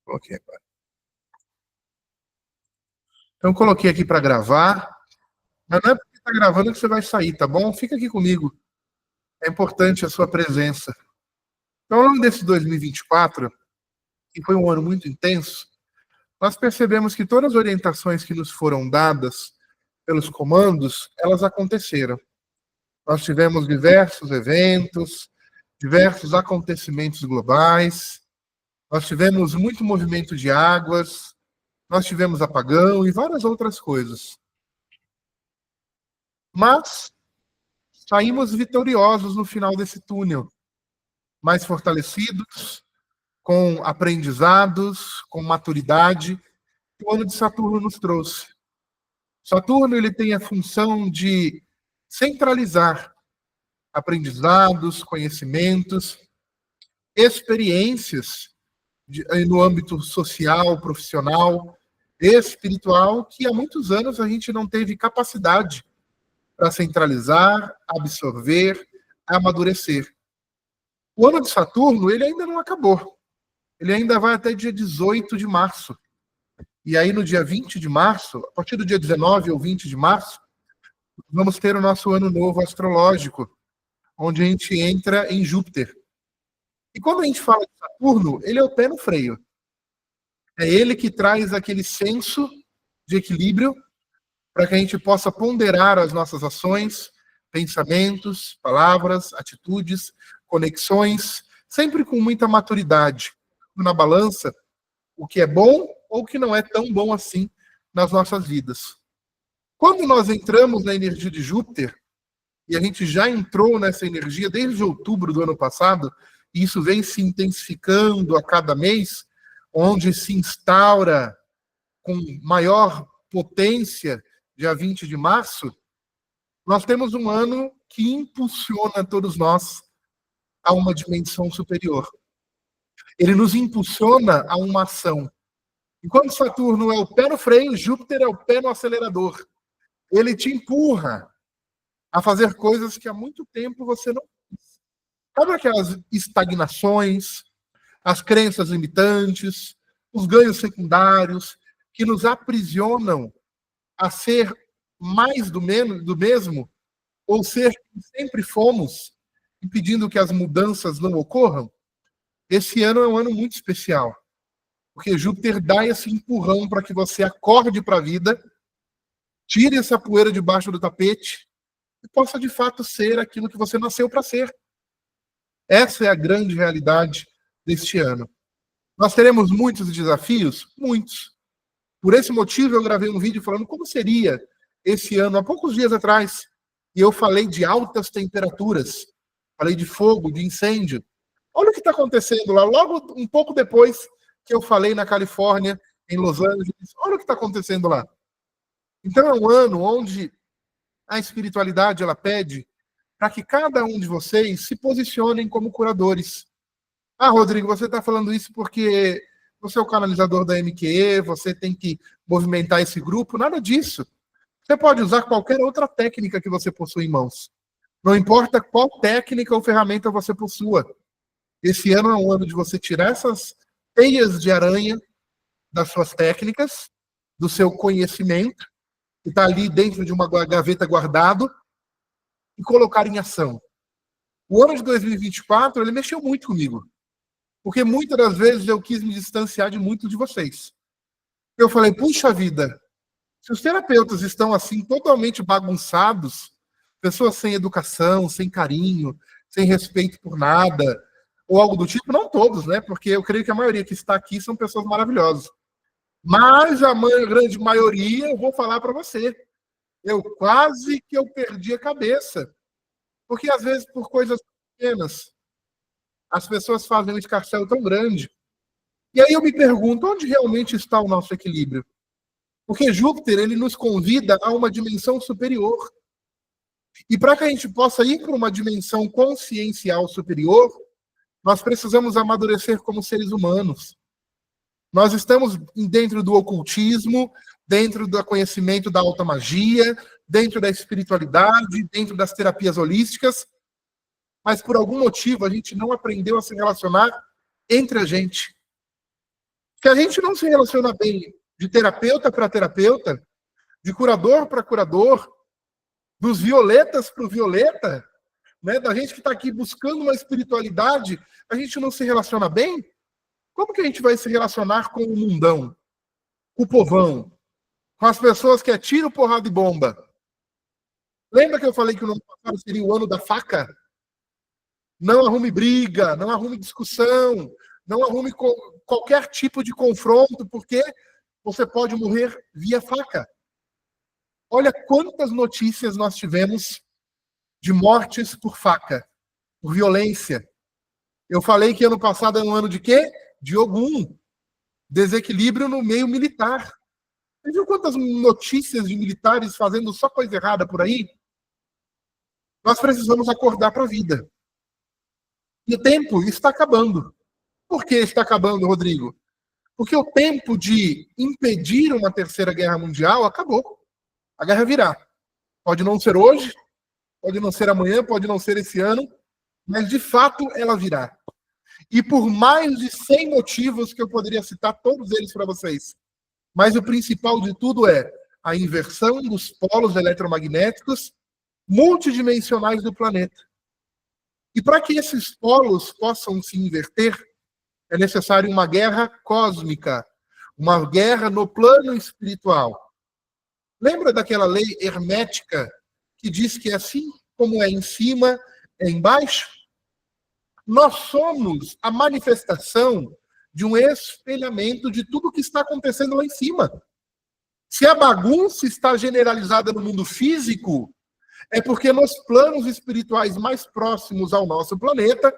Coloquei agora. Então, coloquei aqui para gravar. Mas não é porque está gravando que você vai sair, tá bom? Fica aqui comigo. É importante a sua presença. Então, ao longo desse 2024, que foi um ano muito intenso, nós percebemos que todas as orientações que nos foram dadas pelos comandos, elas aconteceram. Nós tivemos diversos eventos, diversos acontecimentos globais, nós tivemos muito movimento de águas, nós tivemos apagão e várias outras coisas. Mas saímos vitoriosos no final desse túnel, mais fortalecidos, com aprendizados, com maturidade, que o ano de Saturno nos trouxe. Saturno ele tem a função de centralizar aprendizados, conhecimentos, experiências no âmbito social, profissional, espiritual, que há muitos anos a gente não teve capacidade para centralizar, absorver, amadurecer. O ano de Saturno ele ainda não acabou. Ele ainda vai até dia 18 de março. E aí, no dia 20 de março, a partir do dia 19 ou 20 de março, vamos ter o nosso ano novo astrológico, onde a gente entra em Júpiter. E quando a gente fala de Saturno, ele é o pé no freio. É ele que traz aquele senso de equilíbrio para que a gente possa ponderar as nossas ações, pensamentos, palavras, atitudes, conexões, sempre com muita maturidade. Na balança, o que é bom ou o que não é tão bom assim nas nossas vidas. Quando nós entramos na energia de Júpiter, e a gente já entrou nessa energia desde outubro do ano passado, e isso vem se intensificando a cada mês, onde se instaura com maior potência, dia 20 de março, nós temos um ano que impulsiona todos nós a uma dimensão superior. Ele nos impulsiona a uma ação. Enquanto Saturno é o pé no freio, Júpiter é o pé no acelerador. Ele te empurra a fazer coisas que há muito tempo você não fez. Sabe aquelas estagnações, as crenças limitantes, os ganhos secundários, que nos aprisionam a ser mais do mesmo, ou ser quem sempre fomos, impedindo que as mudanças não ocorram? Esse ano é um ano muito especial, porque Júpiter dá esse empurrão para que você acorde para a vida, tire essa poeira debaixo do tapete e possa, de fato, ser aquilo que você nasceu para ser. Essa é a grande realidade deste ano. Nós teremos muitos desafios? Muitos. Por esse motivo, eu gravei um vídeo falando como seria esse ano, há poucos dias atrás, e eu falei de altas temperaturas, falei de fogo, de incêndio. Olha o que está acontecendo lá, logo um pouco depois que eu falei na Califórnia, em Los Angeles. Olha o que está acontecendo lá. Então é um ano onde a espiritualidade ela pede para que cada um de vocês se posicionem como curadores. Ah, Rodrigo, você está falando isso porque você é o canalizador da MQE, você tem que movimentar esse grupo. Nada disso. Você pode usar qualquer outra técnica que você possui em mãos. Não importa qual técnica ou ferramenta você possua. Esse ano é um ano de você tirar essas teias de aranha das suas técnicas, do seu conhecimento, que está ali dentro de uma gaveta guardado, e colocar em ação. O ano de 2024, ele mexeu muito comigo. Porque muitas das vezes eu quis me distanciar de muitos de vocês. Eu falei, puxa vida, se os terapeutas estão assim, totalmente bagunçados, pessoas sem educação, sem carinho, sem respeito por nada, ou algo do tipo, não todos, né? Porque eu creio que a maioria que está aqui são pessoas maravilhosas. Mas a grande maioria, eu vou falar para você, eu quase que eu perdi a cabeça. Porque às vezes, por coisas pequenas, as pessoas fazem um escarcéu tão grande. E aí eu me pergunto, onde realmente está o nosso equilíbrio? Porque Júpiter, ele nos convida a uma dimensão superior. E para que a gente possa ir para uma dimensão consciencial superior, nós precisamos amadurecer como seres humanos. Nós estamos dentro do ocultismo, dentro do conhecimento da alta magia, dentro da espiritualidade, dentro das terapias holísticas, mas por algum motivo a gente não aprendeu a se relacionar entre a gente. Se a gente não se relaciona bem de terapeuta para terapeuta, de curador para curador, dos violetas para o violeta, né, da gente que está aqui buscando uma espiritualidade, a gente não se relaciona bem, como que a gente vai se relacionar com o mundão, com o povão, com as pessoas que é tiro, porrada e bomba? Lembra que eu falei que o ano passado seria o ano da faca? Não arrume briga, não arrume discussão, não arrume qualquer tipo de confronto, porque você pode morrer via faca. Olha quantas notícias nós tivemos de mortes por faca, por violência. Eu falei que ano passado é um ano de quê? De Ogum. Desequilíbrio no meio militar. Você viu quantas notícias de militares fazendo só coisa errada por aí? Nós precisamos acordar para a vida. E o tempo está acabando. Por que está acabando, Rodrigo? Porque o tempo de impedir uma terceira guerra mundial acabou. A guerra virá. Pode não ser hoje, pode não ser amanhã, pode não ser esse ano, mas de fato ela virá. E por mais de 100 motivos que eu poderia citar todos eles para vocês. Mas o principal de tudo é a inversão dos polos eletromagnéticos multidimensionais do planeta. E para que esses polos possam se inverter, é necessário uma guerra cósmica, uma guerra no plano espiritual. Lembra daquela lei hermética que diz que assim como é em cima, é embaixo? Nós somos a manifestação de um espelhamento de tudo que está acontecendo lá em cima. Se a bagunça está generalizada no mundo físico, é porque nos planos espirituais mais próximos ao nosso planeta,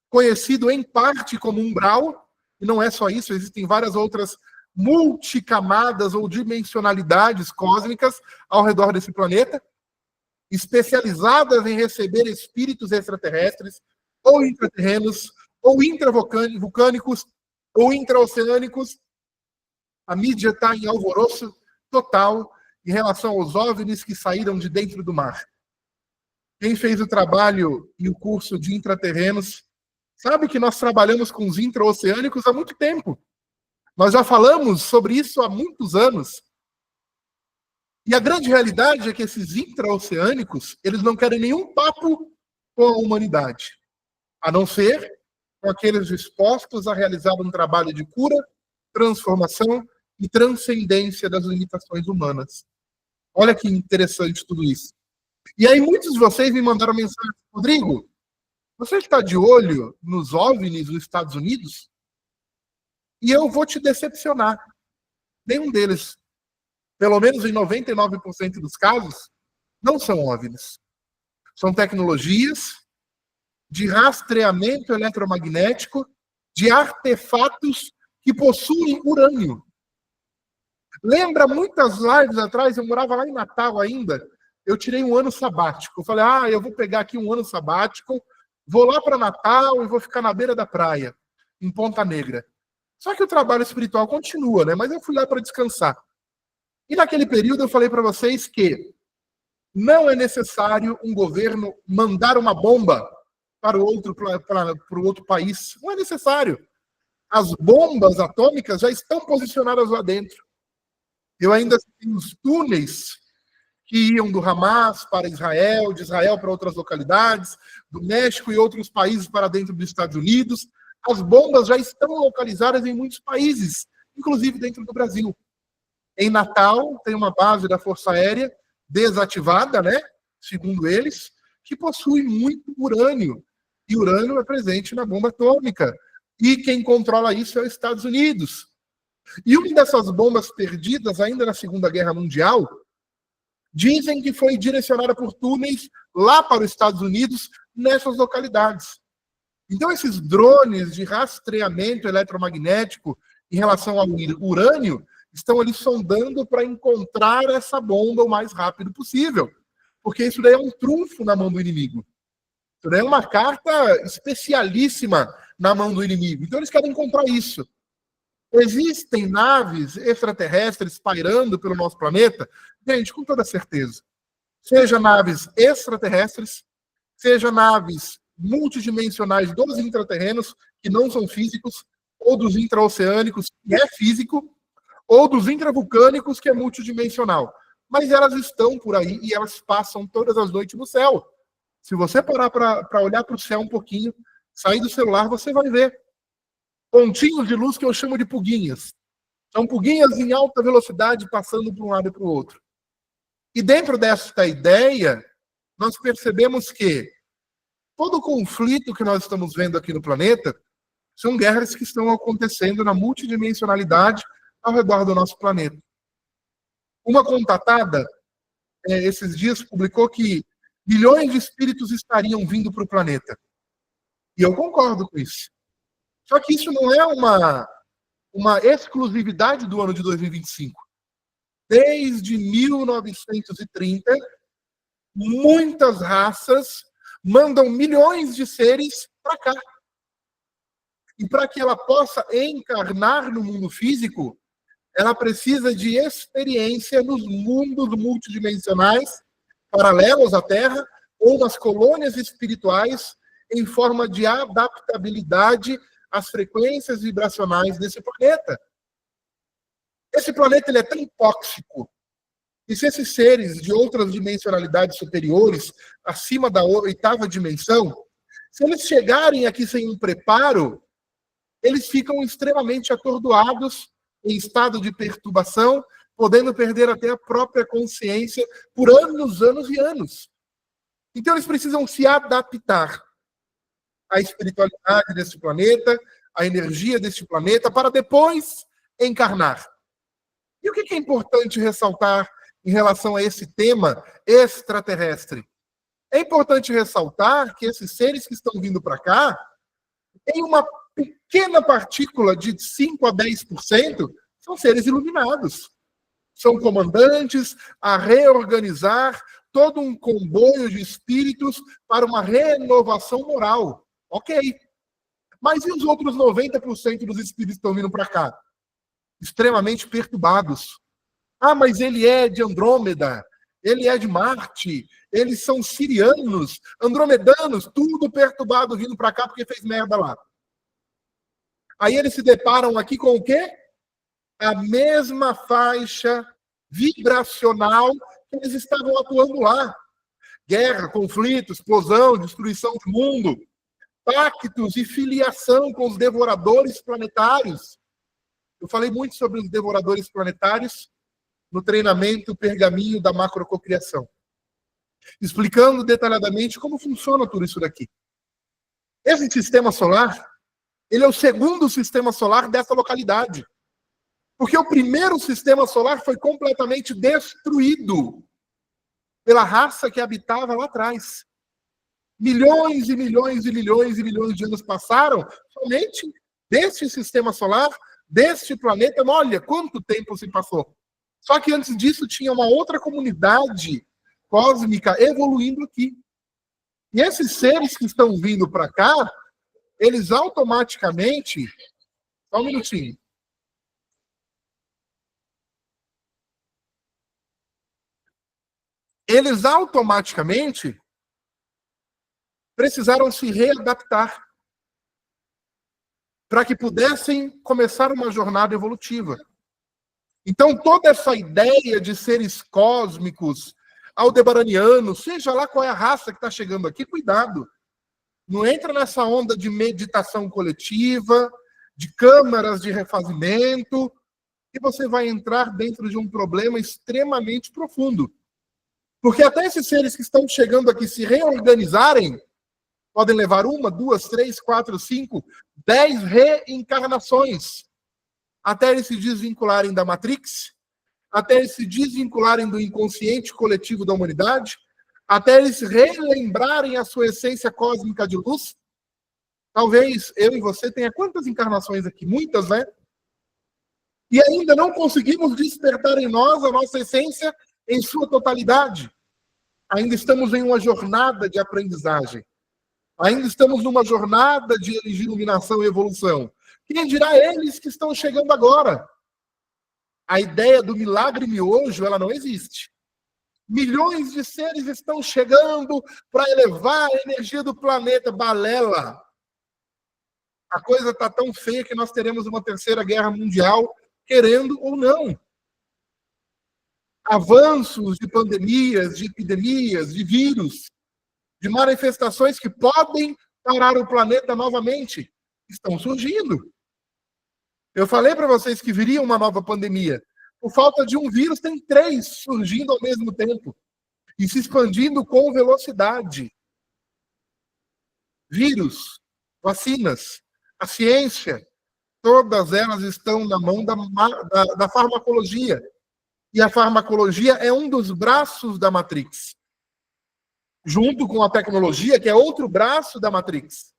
conhecido em parte como umbral, e não é só isso, existem várias outras multicamadas ou dimensionalidades cósmicas ao redor desse planeta, especializadas em receber espíritos extraterrestres, ou intraterrenos, ou intravulcânicos, ou intraoceânicos. A mídia está em alvoroço total em relação aos OVNIs que saíram de dentro do mar. Quem fez o trabalho e o curso de intraterrenos sabe que nós trabalhamos com os intraoceânicos há muito tempo. Nós já falamos sobre isso há muitos anos. E a grande realidade é que esses intraoceânicos, eles não querem nenhum papo com a humanidade, a não ser com aqueles dispostos a realizar um trabalho de cura, transformação e transcendência das limitações humanas. Olha que interessante tudo isso. E aí muitos de vocês me mandaram mensagem: Rodrigo, você está de olho nos OVNIs dos Estados Unidos? E eu vou te decepcionar. Nenhum deles, pelo menos em 99% dos casos, não são OVNIs. São tecnologias de rastreamento eletromagnético de artefatos que possuem urânio. Lembra, muitas lives atrás, eu morava lá em Natal ainda, eu tirei um ano sabático. Eu falei, eu vou pegar aqui um ano sabático, vou lá para Natal e vou ficar na beira da praia, em Ponta Negra. Só que o trabalho espiritual continua, né? Mas eu fui lá para descansar. E naquele período eu falei para vocês que não é necessário um governo mandar uma bomba para o outro país. Não é necessário. As bombas atômicas já estão posicionadas lá dentro. Eu ainda tenho os túneis que iam do Hamas para Israel, de Israel para outras localidades, do México e outros países para dentro dos Estados Unidos. As bombas já estão localizadas em muitos países, inclusive dentro do Brasil. Em Natal, tem uma base da Força Aérea desativada, né, segundo eles, que possui muito urânio. E urânio é presente na bomba atômica. E quem controla isso é os Estados Unidos. E uma dessas bombas perdidas, ainda na Segunda Guerra Mundial, dizem que foi direcionada por túneis lá para os Estados Unidos, nessas localidades. Então, esses drones de rastreamento eletromagnético em relação ao urânio estão ali sondando para encontrar essa bomba o mais rápido possível. Porque isso daí é um trunfo na mão do inimigo. Isso daí é uma carta especialíssima na mão do inimigo. Então, eles querem encontrar isso. Existem naves extraterrestres pairando pelo nosso planeta? Gente, com toda certeza. Seja naves extraterrestres, seja naves multidimensionais dos intraterrenos, que não são físicos, ou dos intraoceânicos, que é físico, ou dos intravulcânicos, que é multidimensional. Mas elas estão por aí e elas passam todas as noites no céu. Se você parar para olhar para o céu um pouquinho, sair do celular, você vai ver pontinhos de luz que eu chamo de puguinhas. São puguinhas em alta velocidade passando para um lado e para o outro. E dentro desta ideia, nós percebemos que todo o conflito que nós estamos vendo aqui no planeta são guerras que estão acontecendo na multidimensionalidade ao redor do nosso planeta. Uma contatada, esses dias, publicou que milhões de espíritos estariam vindo para o planeta. E eu concordo com isso. Só que isso não é uma exclusividade do ano de 2025. Desde 1930, muitas raças mandam milhões de seres para cá. E para que ela possa encarnar no mundo físico, ela precisa de experiência nos mundos multidimensionais, paralelos à Terra, ou nas colônias espirituais, em forma de adaptabilidade às frequências vibracionais desse planeta. Esse planeta ele é tão tóxico, e se esses seres de outras dimensionalidades superiores, acima da 8ª dimensão, se eles chegarem aqui sem um preparo, eles ficam extremamente atordoados, em estado de perturbação, podendo perder até a própria consciência por anos, anos e anos. Então eles precisam se adaptar à espiritualidade desse planeta, à energia deste planeta, para depois encarnar. E o que é importante ressaltar em relação a esse tema extraterrestre? É importante ressaltar que esses seres que estão vindo para cá, em uma pequena partícula de 5 a 10%, são seres iluminados. São comandantes a reorganizar todo um comboio de espíritos para uma renovação moral. Ok. Mas e os outros 90% dos espíritos que estão vindo para cá? Extremamente perturbados. Ah, mas ele é de Andrômeda, ele é de Marte, eles são sirianos, andromedanos, tudo perturbado vindo para cá porque fez merda lá. Aí eles se deparam aqui com o quê? A mesma faixa vibracional que eles estavam atuando lá. Guerra, conflito, explosão, destruição do mundo, pactos e filiação com os devoradores planetários. Eu falei muito sobre os devoradores planetários no treinamento Pergaminho da Macrococriação, explicando detalhadamente como funciona tudo isso daqui. Esse sistema solar, ele é o segundo sistema solar dessa localidade. Porque o primeiro sistema solar foi completamente destruído pela raça que habitava lá atrás. Milhões e milhões e milhões e milhões de anos passaram somente deste sistema solar, deste planeta. Olha quanto tempo se passou. Só que antes disso tinha uma outra comunidade cósmica evoluindo aqui. E esses seres que estão vindo para cá, eles automaticamente... Só um minutinho. Eles automaticamente precisaram se readaptar para que pudessem começar uma jornada evolutiva. Então, toda essa ideia de seres cósmicos, aldebaranianos, seja lá qual é a raça que está chegando aqui, cuidado. Não entra nessa onda de meditação coletiva, de câmaras de refazimento, e você vai entrar dentro de um problema extremamente profundo. Porque até esses seres que estão chegando aqui se reorganizarem, podem levar 1, 2, 3, 4, 5, 10 reencarnações, até eles se desvincularem da Matrix, até eles se desvincularem do inconsciente coletivo da humanidade, até eles relembrarem a sua essência cósmica de luz. Talvez eu e você tenha quantas encarnações aqui? Muitas, né? E ainda não conseguimos despertar em nós a nossa essência em sua totalidade. Ainda estamos em uma jornada de aprendizagem. Ainda estamos numa jornada de iluminação e evolução. Quem dirá eles que estão chegando agora? A ideia do milagre miojo, ela não existe. Milhões de seres estão chegando para elevar a energia do planeta. Balela. A coisa está tão feia que nós teremos uma terceira guerra mundial, querendo ou não. Avanços de pandemias, de epidemias, de vírus, de manifestações que podem parar o planeta novamente, estão surgindo. Eu falei para vocês que viria uma nova pandemia. Por falta de um vírus, tem 3 surgindo ao mesmo tempo e se expandindo com velocidade. Vírus, vacinas, a ciência, todas elas estão na mão da farmacologia. E a farmacologia é um dos braços da Matrix, junto com a tecnologia, que é outro braço da Matrix.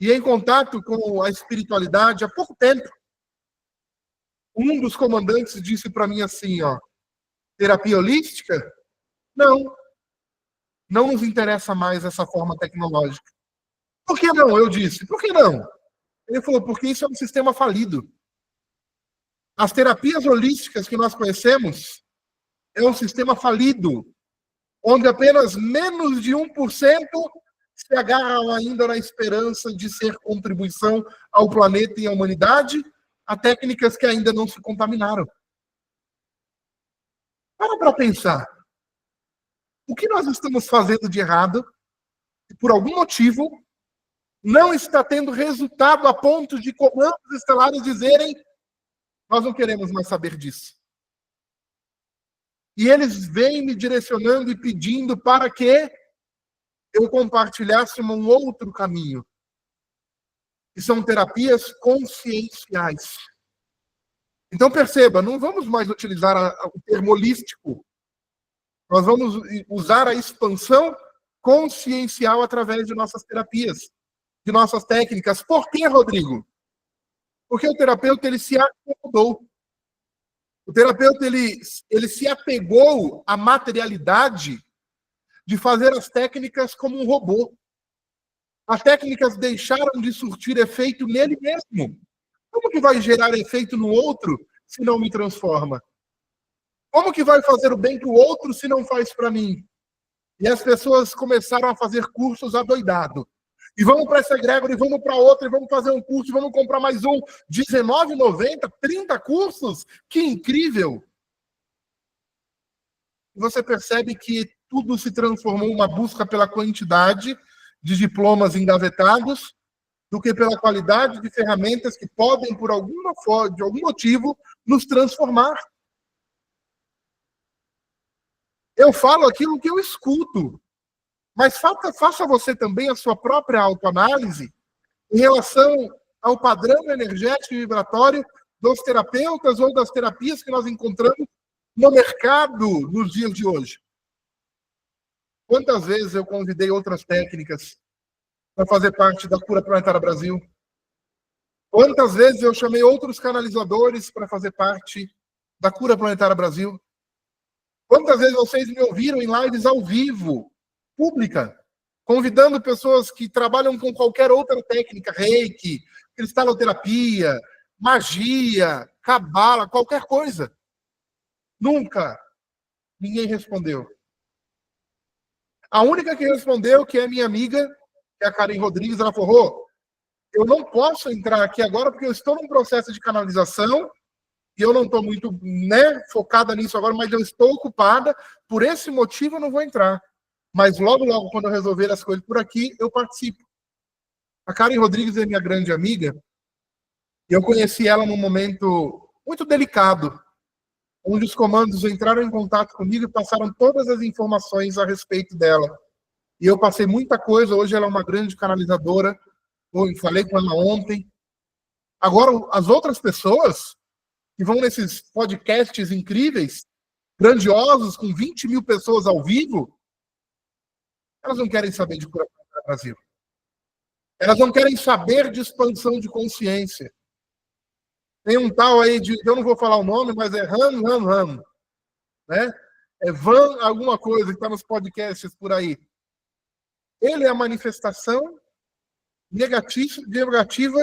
E em contato com a espiritualidade, há pouco tempo, um dos comandantes disse para mim assim, ó, terapia holística? Não nos interessa mais essa forma tecnológica. Por que não? Eu disse, por que não? Ele falou, porque isso é um sistema falido. As terapias holísticas que nós conhecemos é um sistema falido, onde apenas menos de 1% se agarram ainda na esperança de ser contribuição ao planeta e à humanidade, a técnicas que ainda não se contaminaram. Para pensar. O que nós estamos fazendo de errado, e por algum motivo, não está tendo resultado a ponto de comandos estelares dizerem nós não queremos mais saber disso. E eles vêm me direcionando e pedindo para que eu compartilhasse um outro caminho, que são terapias conscienciais. Então perceba, não vamos mais utilizar o termo holístico, nós vamos usar a expansão consciencial através de nossas terapias, de nossas técnicas. Por quê, Rodrigo? Porque o terapeuta, ele se acomodou. O terapeuta, ele se apegou à materialidade de fazer as técnicas como um robô. As técnicas deixaram de surtir efeito nele mesmo. Como que vai gerar efeito no outro se não me transforma? Como que vai fazer o bem para o outro se não faz para mim? E as pessoas começaram a fazer cursos adoidado. E vamos para essa egrégora, e vamos para outra, e vamos fazer um curso, e vamos comprar mais um. R$19,90, 30 cursos? Que incrível! Você percebe que tudo se transformou em uma busca pela quantidade de diplomas engavetados do que pela qualidade de ferramentas que podem, por alguma forma, de algum motivo, nos transformar. Eu falo aquilo que eu escuto. Mas faça você também a sua própria autoanálise em relação ao padrão energético e vibratório dos terapeutas ou das terapias que nós encontramos no mercado nos dias de hoje. Quantas vezes eu convidei outras técnicas para fazer parte da Cura Planetária Brasil? Quantas vezes eu chamei outros canalizadores para fazer parte da Cura Planetária Brasil? Quantas vezes vocês me ouviram em lives ao vivo, pública, convidando pessoas que trabalham com qualquer outra técnica, reiki, cristaloterapia, magia, cabala, qualquer coisa. Nunca ninguém respondeu. A única que respondeu, que é minha amiga, que é a Karen Rodrigues, ela falou, eu não posso entrar aqui agora porque eu estou num processo de canalização e eu não estou muito focada nisso agora, mas eu estou ocupada, por esse motivo eu não vou entrar. Mas logo, quando eu resolver as coisas por aqui, eu participo. A Karen Rodrigues é minha grande amiga. E eu conheci ela num momento muito delicado, onde os comandos entraram em contato comigo e passaram todas as informações a respeito dela. E eu passei muita coisa. Hoje ela é uma grande canalizadora. Eu falei com ela ontem. Agora, as outras pessoas que vão nesses podcasts incríveis, grandiosos, com 20 mil pessoas ao vivo, elas não querem saber de Cura Planetária Brasil. Elas não querem saber de expansão de consciência. Tem um tal aí, eu não vou falar o nome, mas é Ram, né? É Van alguma coisa que está nos podcasts por aí. Ele é a manifestação negativa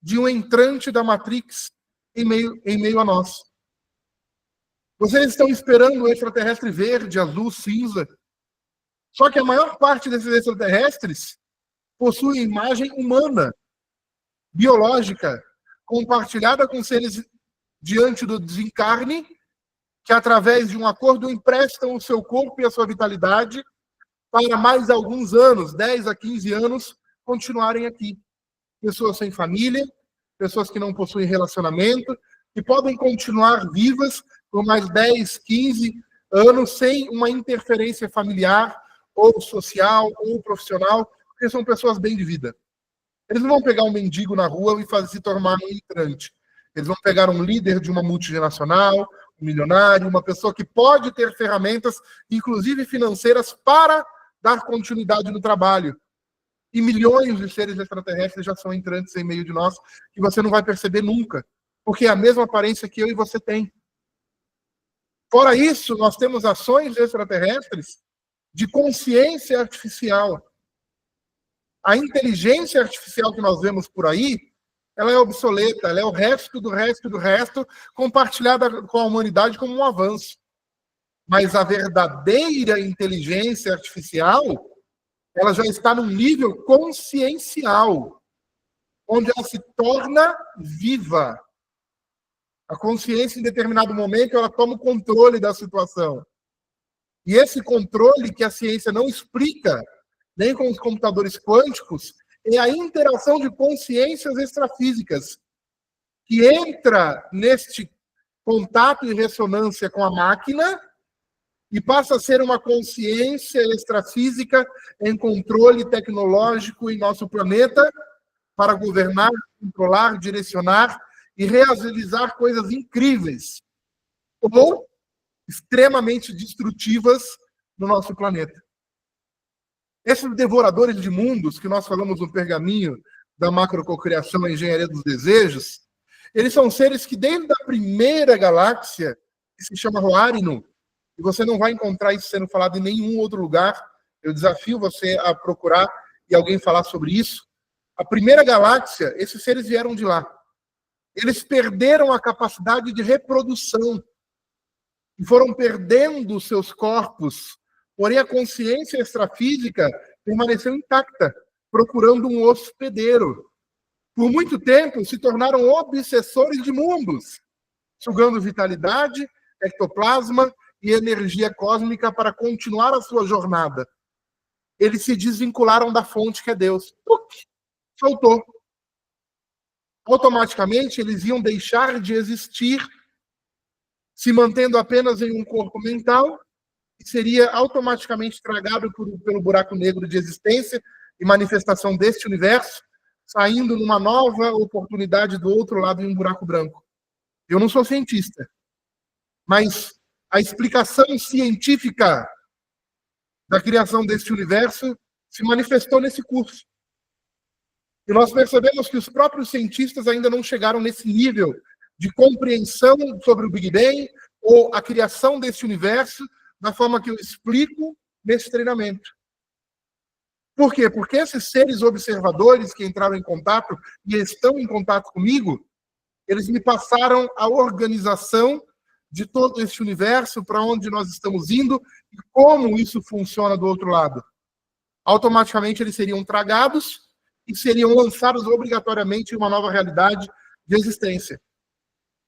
de um entrante da Matrix em meio a nós. Vocês estão esperando o extraterrestre verde, azul, cinza. Só que a maior parte desses extraterrestres possui imagem humana. biológica compartilhada com seres diante do desencarne, que através de um acordo emprestam o seu corpo e a sua vitalidade para mais alguns anos, 10 a 15 anos, continuarem aqui. Pessoas sem família, pessoas que não possuem relacionamento, que podem continuar vivas por mais 10, 15 anos sem uma interferência familiar, ou social, ou profissional, porque são pessoas bem de vida. Eles não vão pegar um mendigo na rua e se tornar um entrante. Eles vão pegar um líder de uma multinacional, um milionário, uma pessoa que pode ter ferramentas, inclusive financeiras, para dar continuidade no trabalho. E milhões de seres extraterrestres já são entrantes em meio de nós, que você não vai perceber nunca, porque é a mesma aparência que eu e você tem. Fora isso, nós temos ações extraterrestres de consciência artificial. A inteligência artificial que nós vemos por aí, ela é obsoleta, ela é o resto do resto do resto, compartilhada com a humanidade como um avanço. Mas a verdadeira inteligência artificial, ela já está num nível consciencial, onde ela se torna viva. A consciência, em determinado momento, ela toma o controle da situação. E esse controle que a ciência não explica, nem com os computadores quânticos, é a interação de consciências extrafísicas, que entra neste contato e ressonância com a máquina e passa a ser uma consciência extrafísica em controle tecnológico em nosso planeta para governar, controlar, direcionar e realizar coisas incríveis ou extremamente destrutivas no nosso planeta. Esses devoradores de mundos, que nós falamos no pergaminho da macrococriação e engenharia dos desejos, eles são seres que desde a primeira galáxia, que se chama Roarino, e você não vai encontrar isso sendo falado em nenhum outro lugar, eu desafio você a procurar e alguém falar sobre isso. A primeira galáxia, esses seres vieram de lá. Eles perderam a capacidade de reprodução e foram perdendo seus corpos, porém a consciência extrafísica permaneceu intacta, procurando um hospedeiro. Por muito tempo, se tornaram obsessores de mundos, sugando vitalidade, ectoplasma e energia cósmica para continuar a sua jornada. Eles se desvincularam da fonte que é Deus. Soltou. Automaticamente, eles iam deixar de existir, se mantendo apenas em um corpo mental, e seria automaticamente tragado pelo buraco negro de existência e manifestação deste universo, saindo numa nova oportunidade do outro lado em um buraco branco. Eu não sou cientista, mas a explicação científica da criação deste universo se manifestou nesse curso. E nós percebemos que os próprios cientistas ainda não chegaram nesse nível de compreensão sobre o Big Bang ou a criação deste universo da forma que eu explico nesse treinamento. Por quê? Porque esses seres observadores que entraram em contato e estão em contato comigo, eles me passaram a organização de todo esse universo, para onde nós estamos indo e como isso funciona do outro lado. Automaticamente eles seriam tragados e seriam lançados obrigatoriamente em uma nova realidade de existência.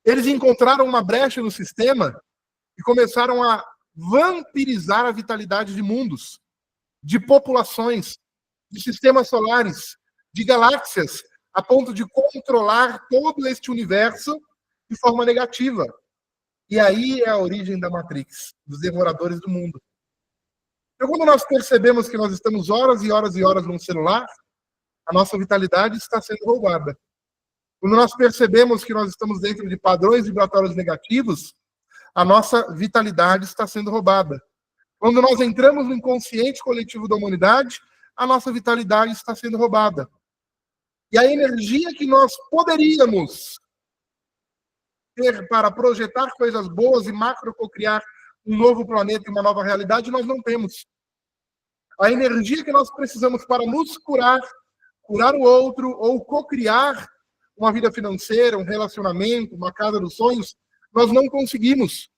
Eles encontraram uma brecha no sistema e começaram a vampirizar a vitalidade de mundos, de populações, de sistemas solares, de galáxias, a ponto de controlar todo este universo de forma negativa. E aí é a origem da Matrix, dos devoradores do mundo. Então, quando nós percebemos que nós estamos horas e horas e horas num celular, a nossa vitalidade está sendo roubada. Quando nós percebemos que nós estamos dentro de padrões vibratórios negativos, a nossa vitalidade está sendo roubada. Quando nós entramos no inconsciente coletivo da humanidade, a nossa vitalidade está sendo roubada. E a energia que nós poderíamos ter para projetar coisas boas e macrococriar um novo planeta e uma nova realidade, nós não temos. A energia que nós precisamos para nos curar, curar o outro ou cocriar uma vida financeira, um relacionamento, uma casa dos sonhos, nós não conseguimos.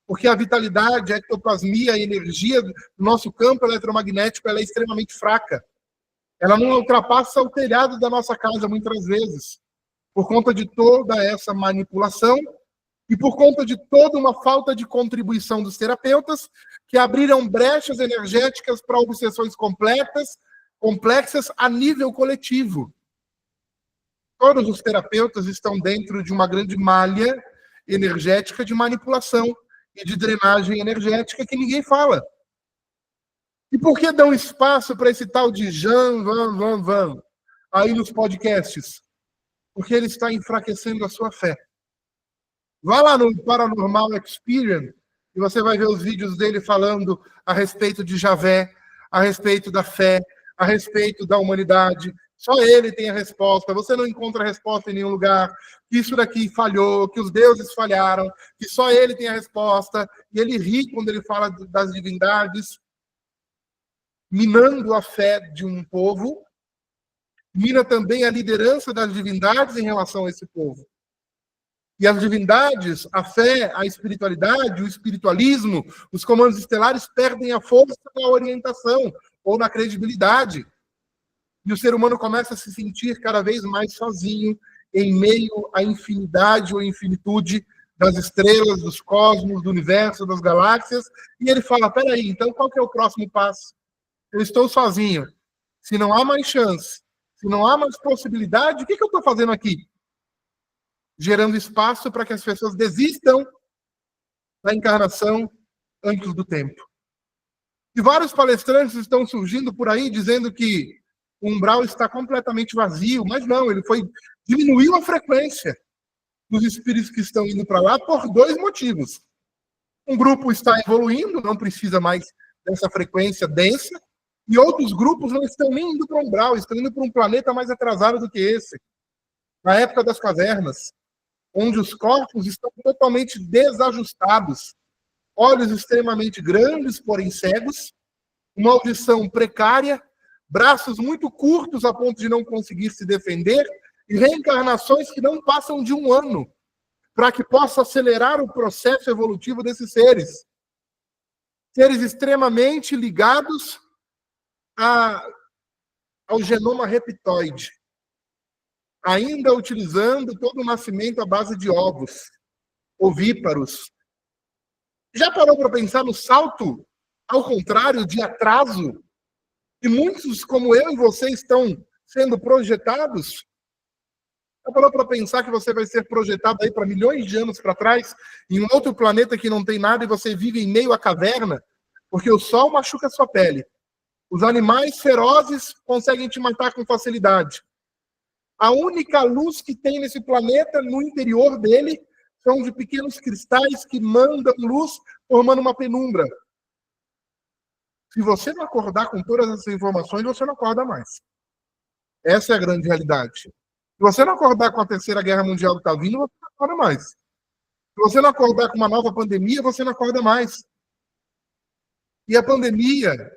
Porque a vitalidade, a ectoplasmia, a energia do nosso campo eletromagnético ela é extremamente fraca. Ela não ultrapassa o telhado da nossa casa, muitas vezes, por conta de toda essa manipulação e por conta de toda uma falta de contribuição dos terapeutas, que abriram brechas energéticas para obsessões complexas a nível coletivo. Todos os terapeutas estão dentro de uma grande malha energética de manipulação e de drenagem energética que ninguém fala. E por que dão espaço para esse tal de Jean Van aí nos podcasts? Porque ele está enfraquecendo a sua fé. Vá lá no Paranormal Experience e você vai ver os vídeos dele falando a respeito de Javé, a respeito da fé, a respeito da humanidade. Só ele tem a resposta. Você não encontra a resposta em nenhum lugar. Que isso daqui falhou, que os deuses falharam, que só ele tem a resposta. E ele ri quando ele fala das divindades, minando a fé de um povo, mina também a liderança das divindades em relação a esse povo. E as divindades, a fé, a espiritualidade, o espiritualismo, os comandos estelares perdem a força na orientação ou na credibilidade. E o ser humano começa a se sentir cada vez mais sozinho em meio à infinidade ou infinitude das estrelas, dos cosmos, do universo, das galáxias. E ele fala, peraí, então qual que é o próximo passo? Eu estou sozinho. Se não há mais chance, se não há mais possibilidade, o que eu estou fazendo aqui? Gerando espaço para que as pessoas desistam da encarnação antes do tempo. E vários palestrantes estão surgindo por aí dizendo que o umbral está completamente vazio, mas não, ele diminuiu a frequência dos espíritos que estão indo para lá por dois motivos. Um grupo está evoluindo, não precisa mais dessa frequência densa, e outros grupos não estão nem indo para o umbral, estão indo para um planeta mais atrasado do que esse, na época das cavernas, onde os corpos estão totalmente desajustados, olhos extremamente grandes, porém cegos, uma audição precária, braços muito curtos a ponto de não conseguir se defender e reencarnações que não passam de um ano, para que possa acelerar o processo evolutivo desses seres. Seres extremamente ligados ao genoma reptoide, ainda utilizando todo o nascimento à base de ovos, ovíparos. Já parou para pensar no salto, ao contrário, de atraso? E muitos, como eu e você, estão sendo projetados? Já parou para pensar que você vai ser projetado aí para milhões de anos para trás, em um outro planeta que não tem nada e você vive em meio à caverna? Porque o sol machuca a sua pele. Os animais ferozes conseguem te matar com facilidade. A única luz que tem nesse planeta, no interior dele, são de pequenos cristais que mandam luz formando uma penumbra. Se você não acordar com todas essas informações, você não acorda mais. Essa é a grande realidade. Se você não acordar com a Terceira Guerra Mundial que está vindo, você não acorda mais. Se você não acordar com uma nova pandemia, você não acorda mais. E a pandemia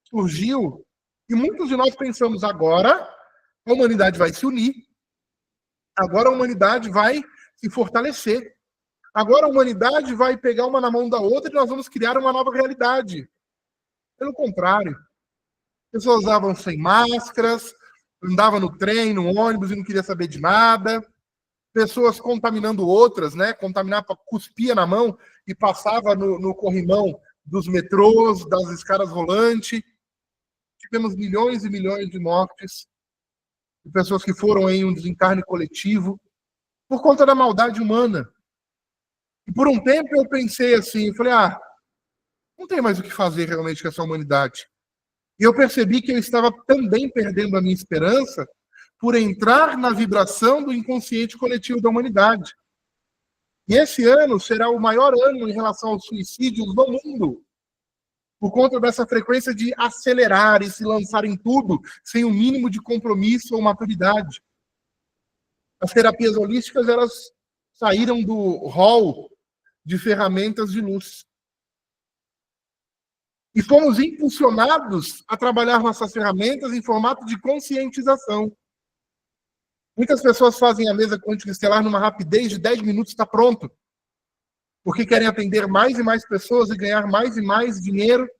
surgiu e muitos de nós pensamos agora a humanidade vai se unir. Agora a humanidade vai se fortalecer. Agora a humanidade vai pegar uma na mão da outra e nós vamos criar uma nova realidade. Pelo contrário. Pessoas usavam sem máscaras, andavam no trem, no ônibus e não queria saber de nada. Pessoas contaminando outras, né? Contaminava, cuspia na mão e passava no corrimão dos metrôs, das escadas rolantes. Tivemos milhões e milhões de mortes de pessoas que foram em um desencarne coletivo por conta da maldade humana. E por um tempo eu pensei assim, eu falei, não tem mais o que fazer realmente com essa humanidade. E eu percebi que eu estava também perdendo a minha esperança por entrar na vibração do inconsciente coletivo da humanidade. E esse ano será o maior ano em relação aos suicídios no mundo, por conta dessa frequência de acelerar e se lançar em tudo sem o mínimo de compromisso ou maturidade. As terapias holísticas, elas saíram do hall de ferramentas de luz. E fomos impulsionados a trabalhar nossas ferramentas em formato de conscientização. Muitas pessoas fazem a mesa quântica estelar numa rapidez de 10 minutos, está pronto. Porque querem atender mais e mais pessoas e ganhar mais e mais dinheiro,